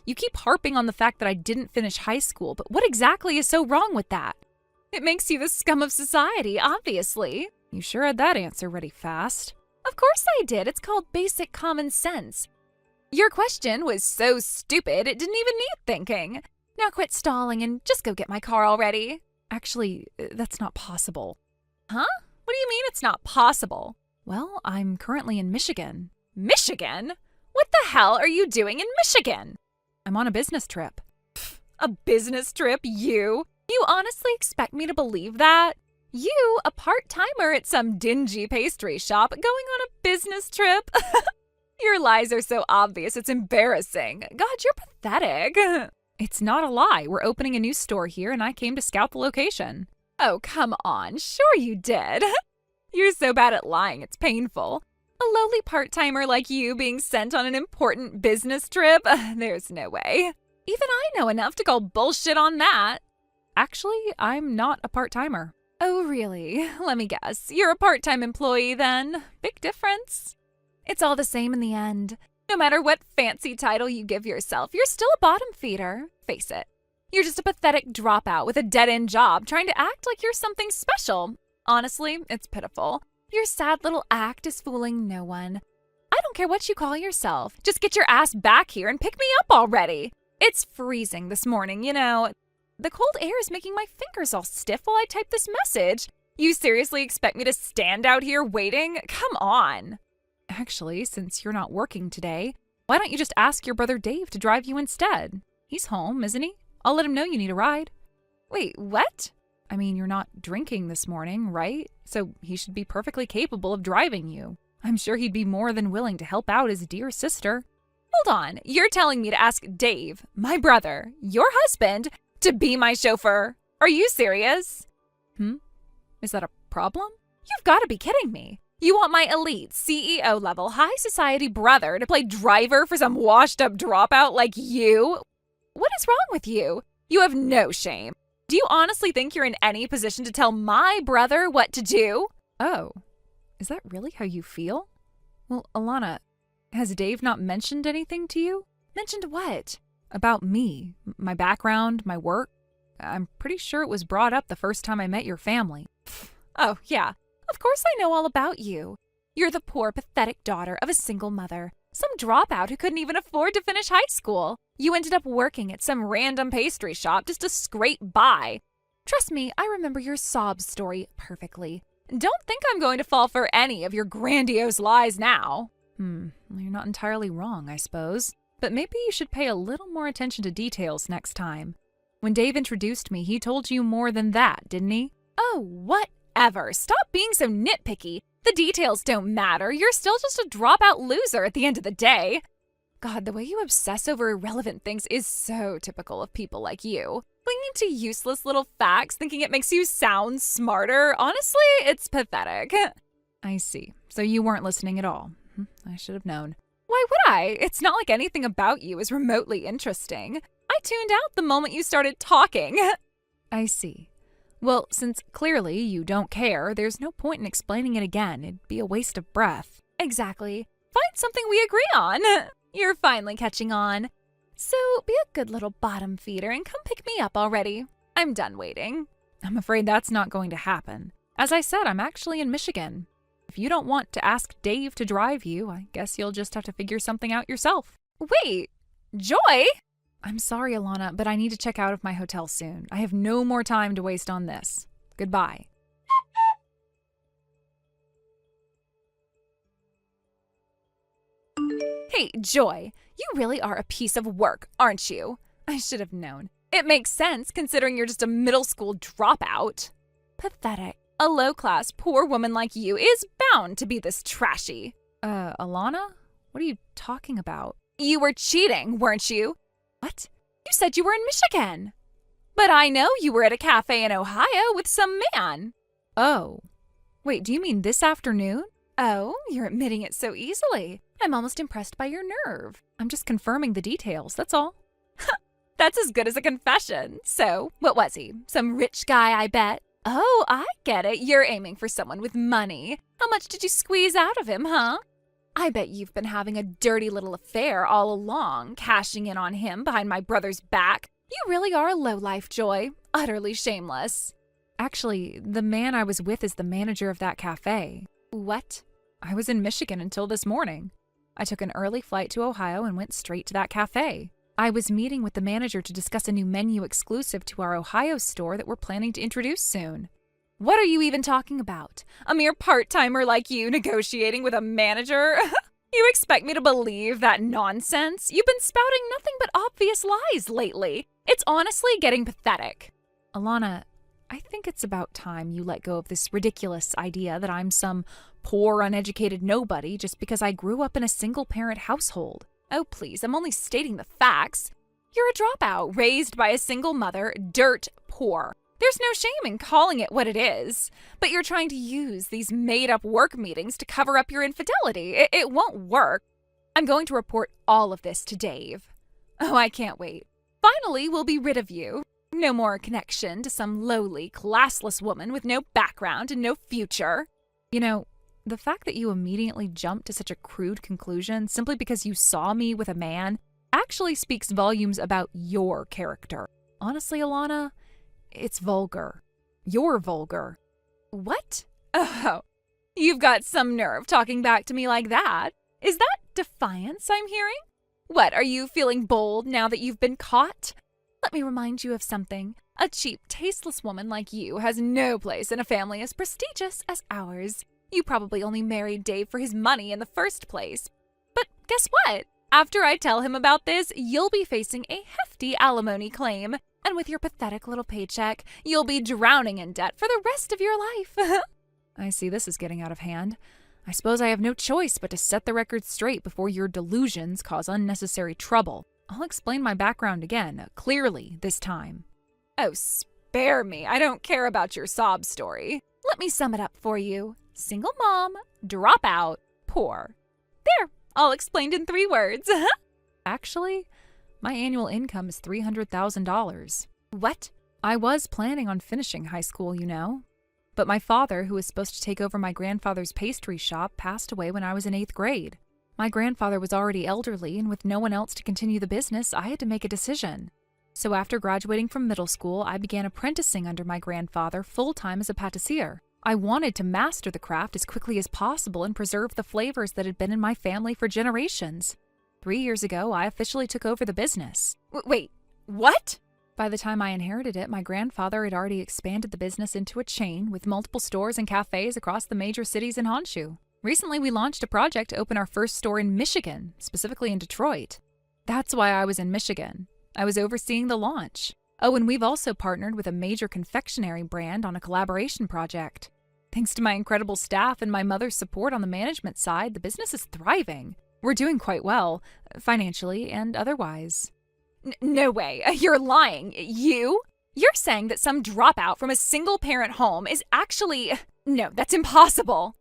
You keep harping on the fact that I didn't finish high school, but what exactly is so wrong with that? It makes you the scum of society, obviously. You sure had that answer ready fast. Of course I did. It's called basic common sense. Your question was so stupid it didn't even need thinking. Now quit stalling and just go get my car already. Actually, that's not possible. Huh? What do you mean it's not possible? Well, I'm currently in Michigan. Michigan? What the hell are you doing in Michigan? I'm on a business trip. Pfft, a business trip, you? You honestly expect me to believe that? You, a part-timer at some dingy pastry shop, going on a business trip? Your lies are so obvious, it's embarrassing. God, you're pathetic. It's not a lie. We're opening a new store here, and I came to scout the location. Oh, come on. Sure you did. You're so bad at lying, it's painful. A lowly part-timer like you being sent on an important business trip? There's no way. Even I know enough to call bullshit on that. Actually, I'm not a part-timer. Oh, really? Let me guess. You're a part-time employee then? Big difference. It's all the same in the end. No matter what fancy title you give yourself, you're still a bottom feeder. Face it. You're just a pathetic dropout with a dead-end job trying to act like you're something special. Honestly, it's pitiful. Your sad little act is fooling no one. I don't care what you call yourself. Just get your ass back here and pick me up already. It's freezing this morning, you know. The cold air is making my fingers all stiff while I type this message. You seriously expect me to stand out here waiting? Come on. Actually, since you're not working today, why don't you just ask your brother Dave to drive you instead? He's home, isn't he? I'll let him know you need a ride. Wait, what? I mean, you're not drinking this morning, right? So he should be perfectly capable of driving you. I'm sure he'd be more than willing to help out his dear sister. Hold on, you're telling me to ask Dave, my brother, your husband, to be my chauffeur? Are you serious? Is that a problem? You've got to be kidding me. You want my elite, CEO level, high society brother to play driver for some washed up dropout like you? What is wrong with you? You have no shame. Do you honestly think you're in any position to tell my brother what to do? Oh, is that really how you feel? Well, Alana, has Dave not mentioned anything to you? Mentioned what? About me, my background, my work. I'm pretty sure it was brought up the first time I met your family. Oh, yeah. Of course I know all about you. You're the poor, pathetic daughter of a single mother. Some dropout who couldn't even afford to finish high school. You ended up working at some random pastry shop just to scrape by. Trust me, I remember your sob story perfectly. Don't think I'm going to fall for any of your grandiose lies now. You're not entirely wrong, I suppose. But maybe you should pay a little more attention to details next time. When Dave introduced me, he told you more than that, didn't he? Oh, whatever. Stop being so nitpicky. The details don't matter. You're still just a dropout loser at the end of the day. God, the way you obsess over irrelevant things is so typical of people like you. Clinging to useless little facts, thinking it makes you sound smarter. Honestly, it's pathetic. I see. So you weren't listening at all. I should have known. Why would I? It's not like anything about you is remotely interesting. I tuned out the moment you started talking. I see. Well, since clearly you don't care, there's no point in explaining it again. It'd be a waste of breath. Exactly. Find something we agree on. You're finally catching on. So be a good little bottom feeder and come pick me up already. I'm done waiting. I'm afraid that's not going to happen. As I said, I'm actually in Michigan. If you don't want to ask Dave to drive you, I guess you'll just have to figure something out yourself. Wait, Joy? I'm sorry, Alana, but I need to check out of my hotel soon. I have no more time to waste on this. Goodbye. Hey, Joy, you really are a piece of work, aren't you? I should have known. It makes sense considering you're just a middle school dropout. Pathetic. A low-class, poor woman like you is bound to be this trashy. Alana? What are you talking about? You were cheating, weren't you? What? You said you were in Michigan. But I know you were at a cafe in Ohio with some man. Oh. Wait, do you mean this afternoon? Oh, you're admitting it so easily. I'm almost impressed by your nerve. I'm just confirming the details, that's all. That's as good as a confession. So, what was he? Some rich guy, I bet? Oh, I get it. You're aiming for someone with money. How much did you squeeze out of him, huh? I bet you've been having a dirty little affair all along, cashing in on him behind my brother's back. You really are a lowlife, Joy. Utterly shameless. Actually, the man I was with is the manager of that cafe. What? I was in Michigan until this morning. I took an early flight to Ohio and went straight to that cafe. I was meeting with the manager to discuss a new menu exclusive to our Ohio store that we're planning to introduce soon. What are you even talking about? A mere part-timer like you negotiating with a manager? You expect me to believe that nonsense? You've been spouting nothing but obvious lies lately. It's honestly getting pathetic. Alana, I think it's about time you let go of this ridiculous idea that I'm some poor, uneducated nobody just because I grew up in a single-parent household. Oh, please, I'm only stating the facts. You're a dropout, raised by a single mother, dirt poor. There's no shame in calling it what it is. But you're trying to use these made-up work meetings to cover up your infidelity. It won't work. I'm going to report all of this to Dave. Oh, I can't wait. Finally, we'll be rid of you. No more connection to some lowly, classless woman with no background and no future. You know, the fact that you immediately jumped to such a crude conclusion simply because you saw me with a man actually speaks volumes about your character. Honestly, Alana, it's vulgar. You're vulgar. What? Oh, you've got some nerve talking back to me like that. Is that defiance I'm hearing? What, are you feeling bold now that you've been caught? Let me remind you of something. A cheap, tasteless woman like you has no place in a family as prestigious as ours. You probably only married Dave for his money in the first place. But guess what? After I tell him about this, you'll be facing a hefty alimony claim. And with your pathetic little paycheck, you'll be drowning in debt for the rest of your life. I see this is getting out of hand. I suppose I have no choice but to set the record straight before your delusions cause unnecessary trouble. I'll explain my background again, clearly this time. Oh, spare me. I don't care about your sob story. Let me sum it up for you. Single mom, dropout, poor. There, all explained in 3 words. Actually, my annual income is $300,000. What? I was planning on finishing high school, you know. But my father, who was supposed to take over my grandfather's pastry shop, passed away when I was in 8th grade. My grandfather was already elderly, and with no one else to continue the business, I had to make a decision. So after graduating from middle school, I began apprenticing under my grandfather full-time as a pâtissier. I wanted to master the craft as quickly as possible and preserve the flavors that had been in my family for generations. 3 years ago, I officially took over the business. Wait, what? By the time I inherited it, my grandfather had already expanded the business into a chain with multiple stores and cafes across the major cities in Honshu. Recently, we launched a project to open our first store in Michigan, specifically in Detroit. That's why I was in Michigan. I was overseeing the launch. Oh, and we've also partnered with a major confectionery brand on a collaboration project. Thanks to my incredible staff and my mother's support on the management side, the business is thriving. We're doing quite well, financially and otherwise. No way. You're lying. You? You're saying that some dropout from a single-parent home is actually... No, that's impossible.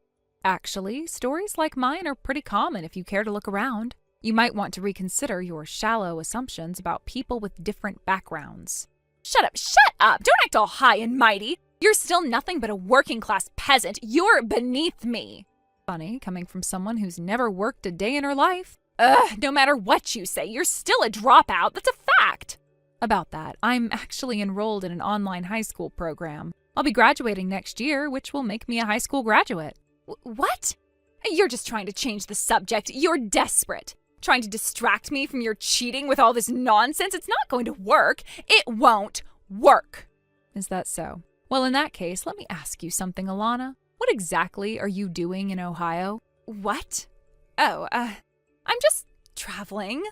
Actually, stories like mine are pretty common if you care to look around. You might want to reconsider your shallow assumptions about people with different backgrounds. Shut up! Don't act all high and mighty! You're still nothing but a working-class peasant. You're beneath me. Funny, coming from someone who's never worked a day in her life. No matter what you say, you're still a dropout. That's a fact. About that, I'm actually enrolled in an online high school program. I'll be graduating next year, which will make me a high school graduate. What? You're just trying to change the subject. You're desperate. Trying to distract me from your cheating with all this nonsense. It's not going to work. It won't work. Is that so? Well, in that case, let me ask you something, Alana. What exactly are you doing in Ohio? What? Oh, I'm just traveling.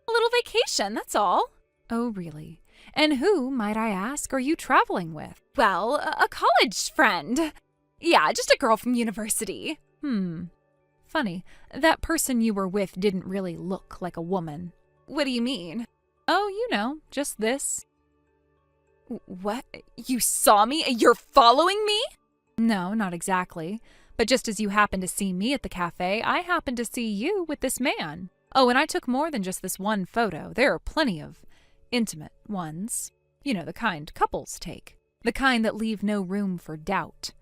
A little vacation, that's all. Oh, really? And who, might I ask, are you traveling with? Well, a college friend. Yeah, just a girl from university. Funny. That person you were with didn't really look like a woman. What do you mean? Oh, you know, just this. What? You saw me? You're following me? No, not exactly. But just as you happened to see me at the cafe, I happened to see you with this man. Oh, and I took more than just this one photo. There are plenty of intimate ones. You know, the kind couples take. The kind that leave no room for doubt.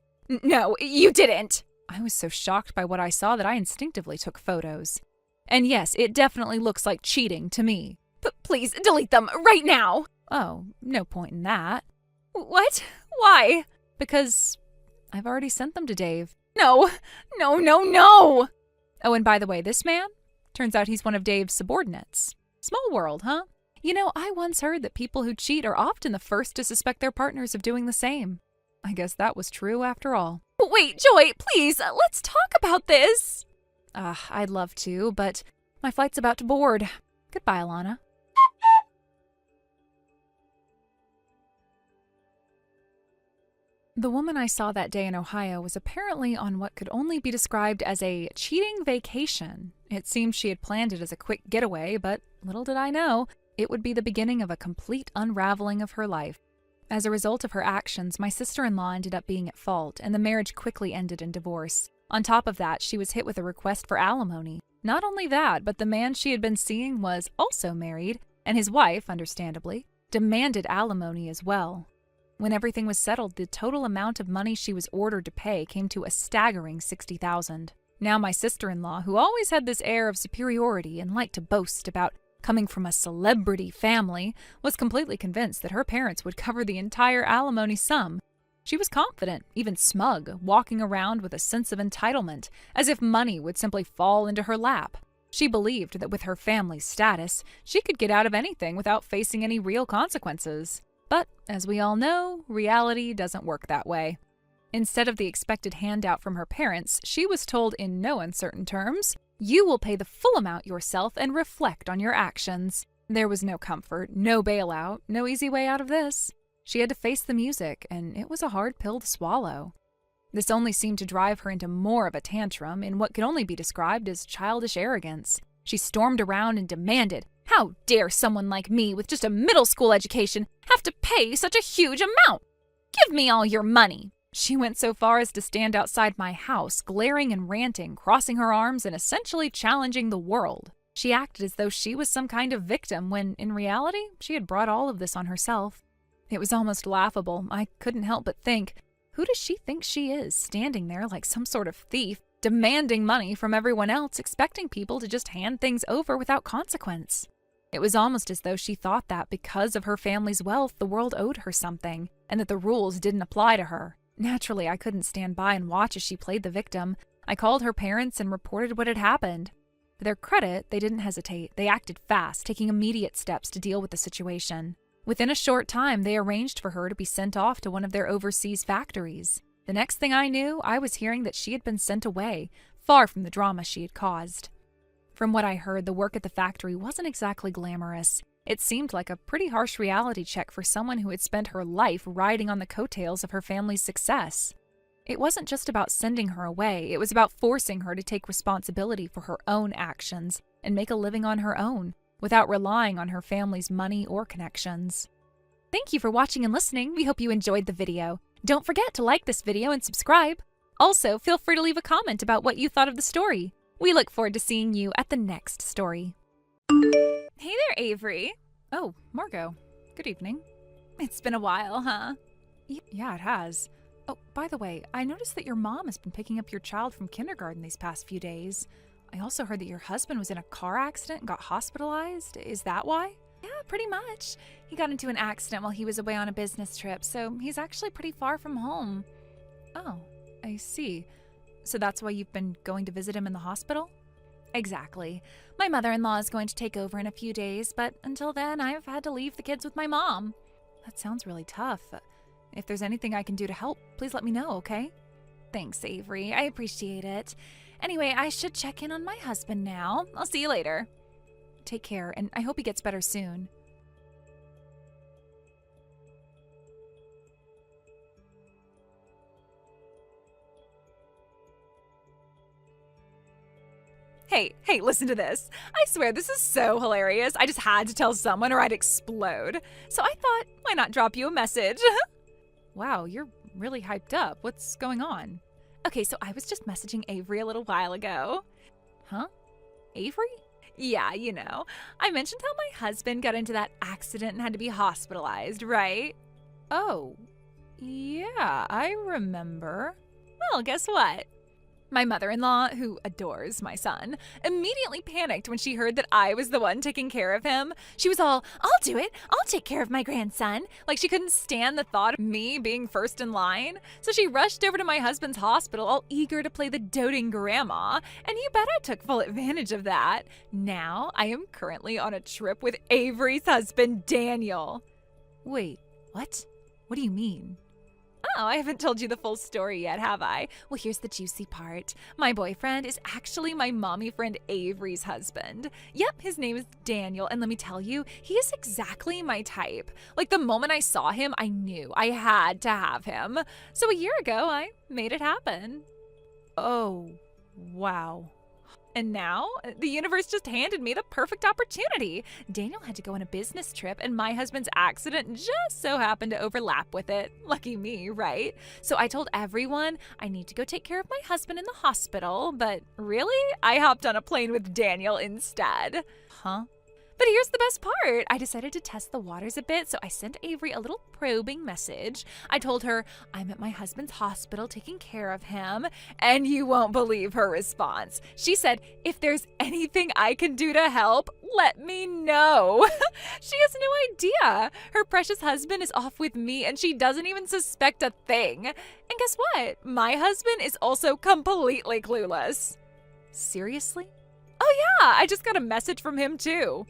No, you didn't. I was so shocked by what I saw that I instinctively took photos. And yes, it definitely looks like cheating to me. But please, delete them right now. Oh, no point in that. What? Why? Because I've already sent them to Dave. No. Oh, and by the way, this man? Turns out he's one of Dave's subordinates. Small world, huh? You know, I once heard that people who cheat are often the first to suspect their partners of doing the same. I guess that was true after all. Wait, Joy, please, let's talk about this. I'd love to, but my flight's about to board. Goodbye, Alana. The woman I saw that day in Ohio was apparently on what could only be described as a cheating vacation. It seemed she had planned it as a quick getaway, but little did I know, it would be the beginning of a complete unraveling of her life. As a result of her actions, my sister-in-law ended up being at fault, and the marriage quickly ended in divorce. On top of that, she was hit with a request for alimony. Not only that, but the man she had been seeing was also married, and his wife, understandably, demanded alimony as well. When everything was settled, the total amount of money she was ordered to pay came to a staggering $60,000. Now my sister-in-law, who always had this air of superiority and liked to boast about coming from a celebrity family, was completely convinced that her parents would cover the entire alimony sum. She was confident, even smug, walking around with a sense of entitlement, as if money would simply fall into her lap. She believed that with her family's status, she could get out of anything without facing any real consequences. But, as we all know, reality doesn't work that way. Instead of the expected handout from her parents, she was told in no uncertain terms, "You will pay the full amount yourself and reflect on your actions." There was no comfort, no bailout, no easy way out of this. She had to face the music, and it was a hard pill to swallow. This only seemed to drive her into more of a tantrum in what could only be described as childish arrogance. She stormed around and demanded, "How dare someone like me with just a middle school education have to pay such a huge amount? Give me all your money!" She went so far as to stand outside my house, glaring and ranting, crossing her arms and essentially challenging the world. She acted as though she was some kind of victim when, in reality, she had brought all of this on herself. It was almost laughable. I couldn't help but think, who does she think she is, standing there like some sort of thief, demanding money from everyone else, expecting people to just hand things over without consequence? It was almost as though she thought that because of her family's wealth, the world owed her something, and that the rules didn't apply to her. Naturally, I couldn't stand by and watch as she played the victim. I called her parents and reported what had happened. To their credit, they didn't hesitate. They acted fast, taking immediate steps to deal with the situation. Within a short time, they arranged for her to be sent off to one of their overseas factories. The next thing I knew, I was hearing that she had been sent away, far from the drama she had caused. From what I heard, the work at the factory wasn't exactly glamorous. It seemed like a pretty harsh reality check for someone who had spent her life riding on the coattails of her family's success. It wasn't just about sending her away, it was about forcing her to take responsibility for her own actions and make a living on her own, without relying on her family's money or connections. Thank you for watching and listening. We hope you enjoyed the video. Don't forget to like this video and subscribe. Also, feel free to leave a comment about what you thought of the story. We look forward to seeing you at the next story. Hey there, Avery. Oh, Margot. Good evening. It's been a while, huh? Yeah, it has. Oh, by the way, I noticed that your mom has been picking up your child from kindergarten these past few days. I also heard that your husband was in a car accident and got hospitalized. Is that why? Yeah, pretty much. He got into an accident while he was away on a business trip, so he's actually pretty far from home. Oh, I see. So that's why you've been going to visit him in the hospital? Exactly. My mother-in-law is going to take over in a few days, but until then, I've had to leave the kids with my mom. That sounds really tough. If there's anything I can do to help, please let me know, okay? Thanks, Avery. I appreciate it. Anyway, I should check in on my husband now. I'll see you later. Take care, and I hope he gets better soon. Hey, listen to this. I swear this is so hilarious. I just had to tell someone or I'd explode. So I thought, why not drop you a message? Wow, you're really hyped up. What's going on? Okay, so I was just messaging Avery a little while ago. Huh? Avery? Yeah, you know. I mentioned how my husband got into that accident and had to be hospitalized, right? Oh, yeah, I remember. Well, guess what? My mother-in-law, who adores my son, immediately panicked when she heard that I was the one taking care of him. She was all, "I'll do it. I'll take care of my grandson." Like she couldn't stand the thought of me being first in line. So she rushed over to my husband's hospital, all eager to play the doting grandma. And you bet I took full advantage of that. Now I am currently on a trip with Avery's husband, Daniel. Wait, what? What do you mean? Oh, I haven't told you the full story yet, have I? Well, here's the juicy part. My boyfriend is actually my mommy friend Avery's husband. Yep, his name is Daniel, and let me tell you, he is exactly my type. Like, the moment I saw him, I knew I had to have him. So a year ago, I made it happen. Oh, wow. And now, the universe just handed me the perfect opportunity. Daniel had to go on a business trip, and my husband's accident just so happened to overlap with it. Lucky me, right? So I told everyone I need to go take care of my husband in the hospital, but really, I hopped on a plane with Daniel instead. Huh? But here's the best part. I decided to test the waters a bit, so I sent Avery a little probing message. I told her I'm at my husband's hospital taking care of him, and you won't believe her response. She said, if there's anything I can do to help, let me know. She has no idea. Her precious husband is off with me, and she doesn't even suspect a thing. And guess what? My husband is also completely clueless. Seriously? Oh yeah, I just got a message from him too.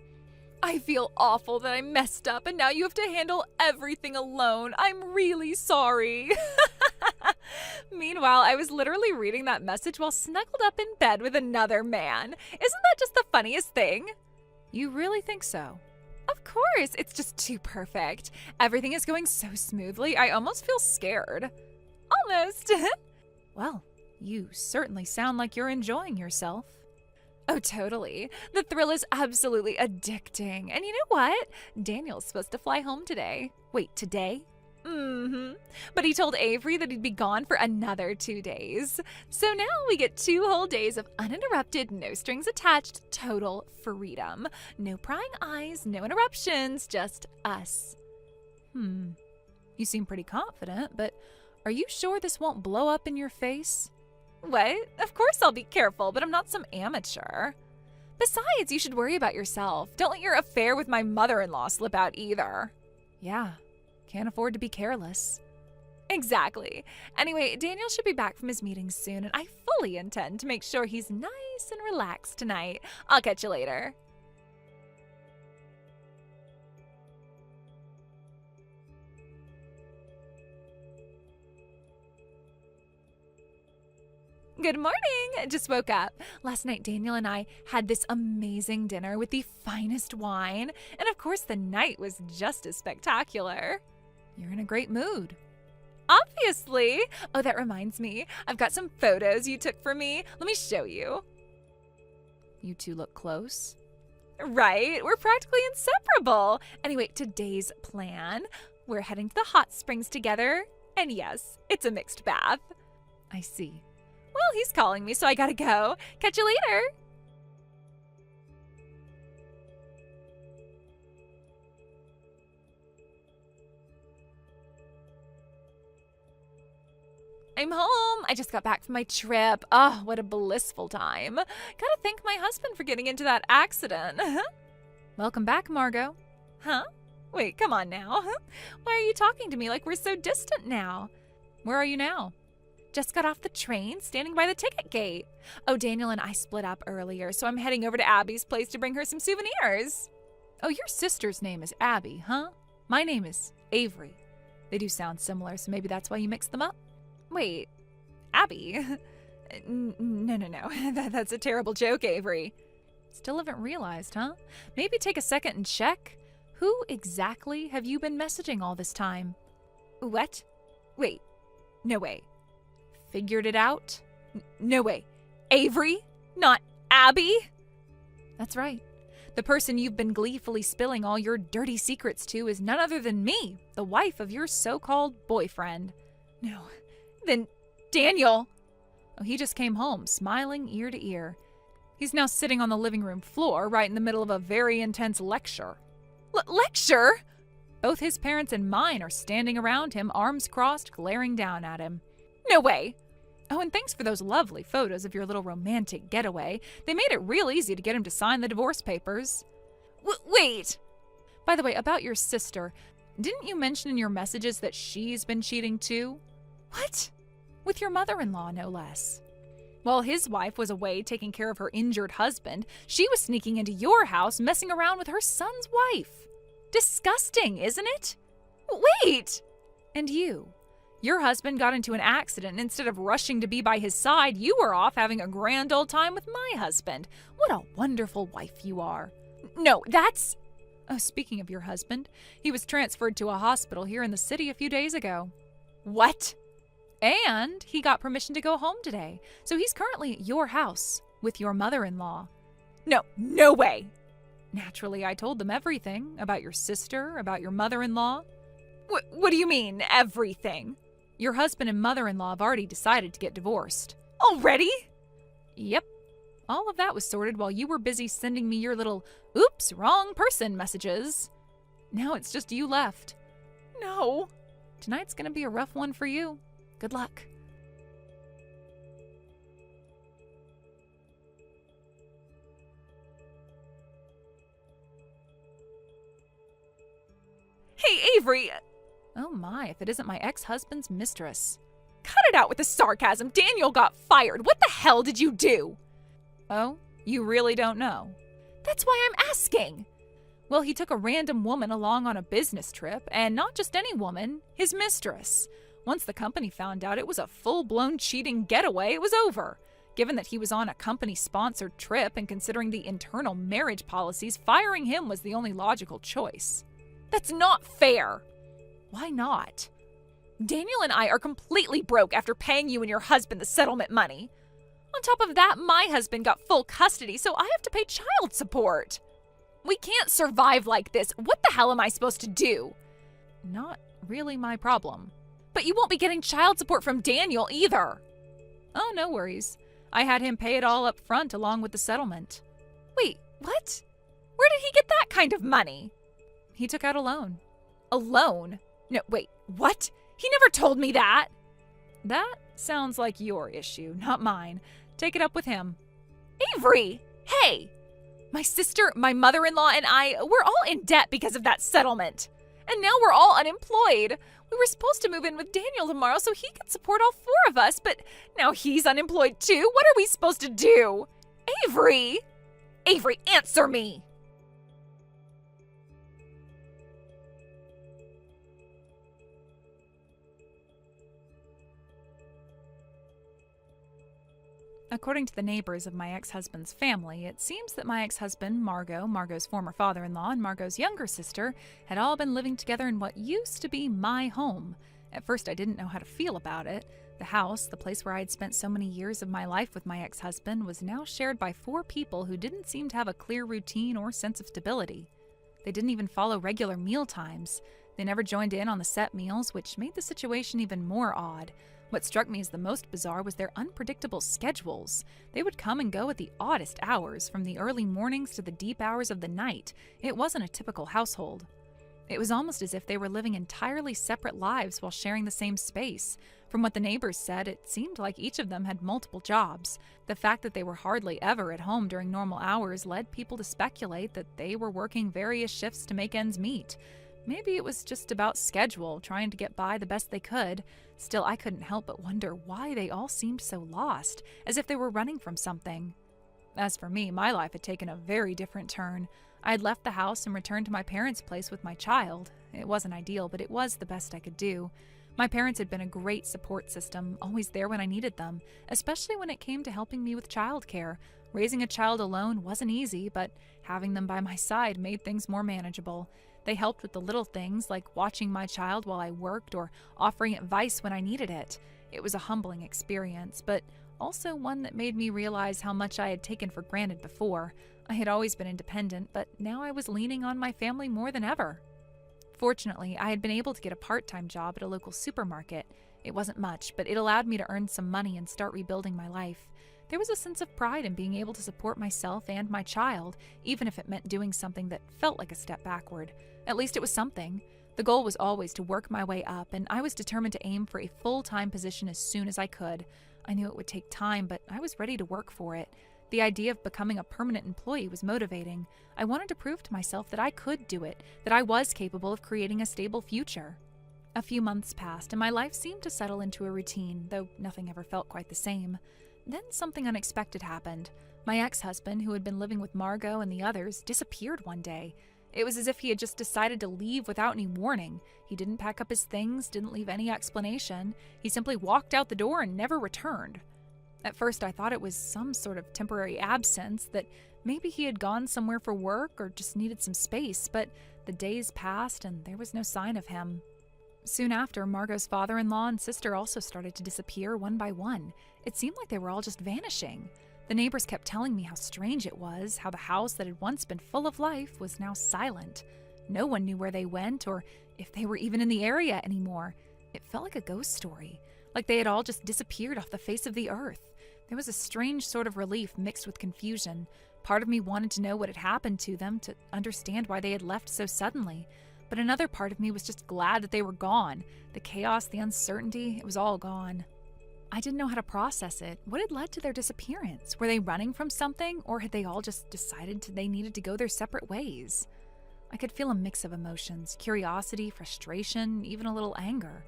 I feel awful that I messed up and now you have to handle everything alone. I'm really sorry. Meanwhile, I was literally reading that message while snuggled up in bed with another man. Isn't that just the funniest thing? You really think so? Of course, it's just too perfect. Everything is going so smoothly, I almost feel scared. Almost. Well, you certainly sound like you're enjoying yourself. Oh, totally. The thrill is absolutely addicting. And you know what? Daniel's supposed to fly home today. Wait, today? Mm-hmm. But he told Avery that he'd be gone for another 2 days. So now we get 2 whole days of uninterrupted, no strings attached, total freedom. No prying eyes, no interruptions, just us. You seem pretty confident, but are you sure this won't blow up in your face? What? Of course I'll be careful, but I'm not some amateur. Besides, you should worry about yourself. Don't let your affair with my mother-in-law slip out either. Yeah. Can't afford to be careless. Exactly. Anyway, Daniel should be back from his meeting soon, and I fully intend to make sure he's nice and relaxed tonight. I'll catch you later. Good morning! Just woke up. Last night, Daniel and I had this amazing dinner with the finest wine, and of course, the night was just as spectacular. You're in a great mood. Obviously! Oh, that reminds me. I've got some photos you took for me. Let me show you. You two look close. Right? We're practically inseparable. Anyway, today's plan. We're heading to the hot springs together. And yes, it's a mixed bath. I see. Well, he's calling me, so I gotta go. Catch you later. I'm home. I just got back from my trip. Oh, what a blissful time. Gotta thank my husband for getting into that accident. Welcome back, Margot. Huh? Wait, come on now. Why are you talking to me like we're so distant now? Where are you now? Just got off the train, standing by the ticket gate. Oh, Daniel and I split up earlier, so I'm heading over to Abby's place to bring her some souvenirs. Oh, your sister's name is Abby, huh? My name is Avery. They do sound similar, so maybe that's why you mixed them up? Wait, Abby? No. That's a terrible joke, Avery. Still haven't realized, huh? Maybe take a second and check. Who exactly have you been messaging all this time? What? Wait, no way. Figured it out? No way. Avery? Not Abby? That's right. The person you've been gleefully spilling all your dirty secrets to is none other than me, the wife of your so-called boyfriend. No. Then Daniel. Oh, he just came home, smiling ear to ear. He's now sitting on the living room floor, right in the middle of a very intense lecture. Lecture? Both his parents and mine are standing around him, arms crossed, glaring down at him. No way. Oh, and thanks for those lovely photos of your little romantic getaway. They made it real easy to get him to sign the divorce papers. Wait! By the way, about your sister, didn't you mention in your messages that she's been cheating too? What? With your mother-in-law, no less. While his wife was away taking care of her injured husband, she was sneaking into your house, messing around with her son's wife. Disgusting, isn't it? Wait! And you? Your husband got into an accident, and instead of rushing to be by his side, you were off having a grand old time with my husband. What a wonderful wife you are. No, that's... Oh, speaking of your husband, he was transferred to a hospital here in the city a few days ago. What? And he got permission to go home today, so he's currently at your house with your mother-in-law. No way. Naturally, I told them everything about your sister, about your mother-in-law. What do you mean, everything? Your husband and mother-in-law have already decided to get divorced. Already? Yep. All of that was sorted while you were busy sending me your little oops, wrong person messages. Now it's just you left. No. Tonight's gonna be a rough one for you. Good luck. Hey, Avery! Oh my, if it isn't my ex-husband's mistress. Cut it out with the sarcasm. Daniel got fired. What the hell did you do? Oh, you really don't know? That's why I'm asking. Well, he took a random woman along on a business trip, and not just any woman, his mistress. Once the company found out it was a full-blown cheating getaway, it was over. Given that he was on a company-sponsored trip and considering the internal marriage policies, firing him was the only logical choice. That's not fair! Why not? Daniel and I are completely broke after paying you and your husband the settlement money. On top of that, my husband got full custody, so I have to pay child support. We can't survive like this. What the hell am I supposed to do? Not really my problem. But you won't be getting child support from Daniel either. Oh, no worries. I had him pay it all up front along with the settlement. Wait, what? Where did he get that kind of money? He took out a loan. A loan? No, wait, what? He never told me that. That sounds like your issue, not mine. Take it up with him. Avery! Hey! My sister, my mother-in-law, and I, we're all in debt because of that settlement. And now we're all unemployed. We were supposed to move in with Daniel tomorrow so he could support all 4 of us, but now he's unemployed too. What are we supposed to do? Avery! Avery, answer me! According to the neighbors of my ex-husband's family, it seems that my ex-husband, Margot's former father-in-law, and Margot's younger sister had all been living together in what used to be my home. At first, I didn't know how to feel about it. The house, the place where I had spent so many years of my life with my ex-husband, was now shared by 4 people who didn't seem to have a clear routine or sense of stability. They didn't even follow regular meal times. They never joined in on the set meals, which made the situation even more odd. What struck me as the most bizarre was their unpredictable schedules. They would come and go at the oddest hours, from the early mornings to the deep hours of the night. It wasn't a typical household. It was almost as if they were living entirely separate lives while sharing the same space. From what the neighbors said, it seemed like each of them had multiple jobs. The fact that they were hardly ever at home during normal hours led people to speculate that they were working various shifts to make ends meet. Maybe it was just about schedule, trying to get by the best they could. Still, I couldn't help but wonder why they all seemed so lost, as if they were running from something. As for me, my life had taken a very different turn. I had left the house and returned to my parents' place with my child. It wasn't ideal, but it was the best I could do. My parents had been a great support system, always there when I needed them, especially when it came to helping me with childcare. Raising a child alone wasn't easy, but having them by my side made things more manageable. They helped with the little things like watching my child while I worked or offering advice when I needed it. It was a humbling experience, but also one that made me realize how much I had taken for granted before. I had always been independent, but now I was leaning on my family more than ever. Fortunately, I had been able to get a part-time job at a local supermarket. It wasn't much, but it allowed me to earn some money and start rebuilding my life. There was a sense of pride in being able to support myself and my child, even if it meant doing something that felt like a step backward. At least it was something. The goal was always to work my way up, and I was determined to aim for a full-time position as soon as I could. I knew it would take time, but I was ready to work for it. The idea of becoming a permanent employee was motivating. I wanted to prove to myself that I could do it, that I was capable of creating a stable future. A few months passed, and my life seemed to settle into a routine, though nothing ever felt quite the same. Then something unexpected happened. My ex-husband, who had been living with Margot and the others, disappeared one day. It was as if he had just decided to leave without any warning. He didn't pack up his things, didn't leave any explanation. He simply walked out the door and never returned. At first, I thought it was some sort of temporary absence, that maybe he had gone somewhere for work or just needed some space, but the days passed and there was no sign of him. Soon after, Margot's father-in-law and sister also started to disappear one by one. It seemed like they were all just vanishing. The neighbors kept telling me how strange it was, how the house that had once been full of life was now silent. No one knew where they went or if they were even in the area anymore. It felt like a ghost story, like they had all just disappeared off the face of the earth. There was a strange sort of relief mixed with confusion. Part of me wanted to know what had happened to them, to understand why they had left so suddenly. But another part of me was just glad that they were gone. The chaos, the uncertainty, it was all gone. I didn't know how to process it. What had led to their disappearance? Were they running from something, or had they all just decided they needed to go their separate ways? I could feel a mix of emotions: curiosity, frustration, even a little anger.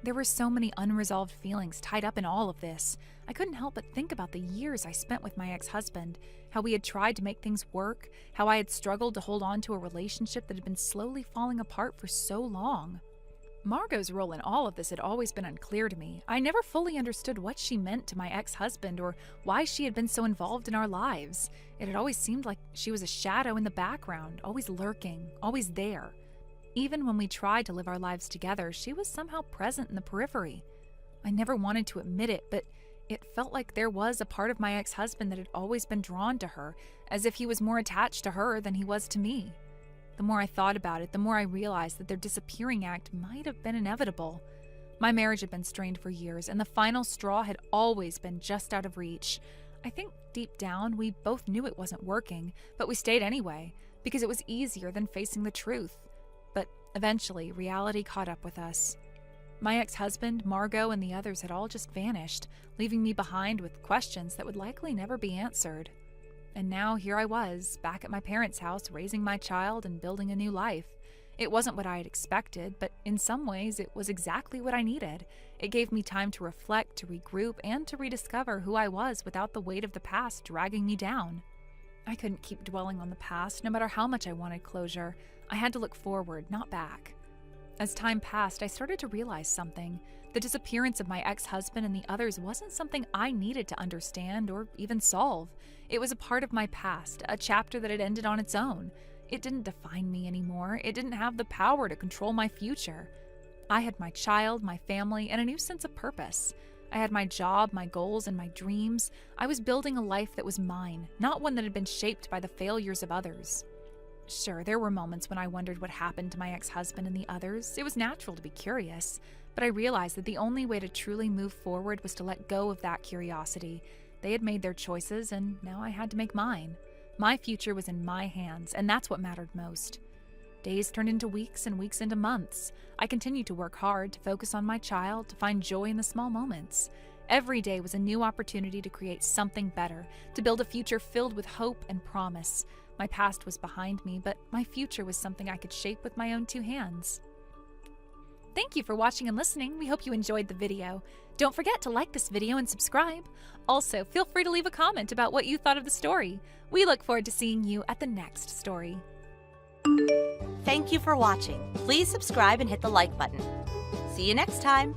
There were so many unresolved feelings tied up in all of this. I couldn't help but think about the years I spent with my ex-husband, how we had tried to make things work, how I had struggled to hold on to a relationship that had been slowly falling apart for so long. Margot's role in all of this had always been unclear to me. I never fully understood what she meant to my ex-husband or why she had been so involved in our lives. It had always seemed like she was a shadow in the background, always lurking, always there. Even when we tried to live our lives together, she was somehow present in the periphery. I never wanted to admit it, but it felt like there was a part of my ex-husband that had always been drawn to her, as if he was more attached to her than he was to me. The more I thought about it, the more I realized that their disappearing act might have been inevitable. My marriage had been strained for years, and the final straw had always been just out of reach. I think deep down, we both knew it wasn't working, but we stayed anyway, because it was easier than facing the truth. But eventually, reality caught up with us. My ex-husband, Margot, and the others had all just vanished, leaving me behind with questions that would likely never be answered. And now here I was, back at my parents' house, raising my child and building a new life. It wasn't what I had expected, but in some ways it was exactly what I needed. It gave me time to reflect, to regroup, and to rediscover who I was without the weight of the past dragging me down. I couldn't keep dwelling on the past, no matter how much I wanted closure. I had to look forward, not back. As time passed, I started to realize something. The disappearance of my ex-husband and the others wasn't something I needed to understand or even solve. It was a part of my past, a chapter that had ended on its own. It didn't define me anymore. It didn't have the power to control my future. I had my child, my family, and a new sense of purpose. I had my job, my goals, and my dreams. I was building a life that was mine, not one that had been shaped by the failures of others. Sure, there were moments when I wondered what happened to my ex-husband and the others. It was natural to be curious, but I realized that the only way to truly move forward was to let go of that curiosity. They had made their choices, and now I had to make mine. My future was in my hands, and that's what mattered most. Days turned into weeks and weeks into months. I continued to work hard, to focus on my child, to find joy in the small moments. Every day was a new opportunity to create something better, to build a future filled with hope and promise. My past was behind me, but my future was something I could shape with my own two hands. Thank you for watching and listening. We hope you enjoyed the video. Don't forget to like this video and subscribe. Also, feel free to leave a comment about what you thought of the story. We look forward to seeing you at the next story. Thank you for watching. Please subscribe and hit the like button. See you next time.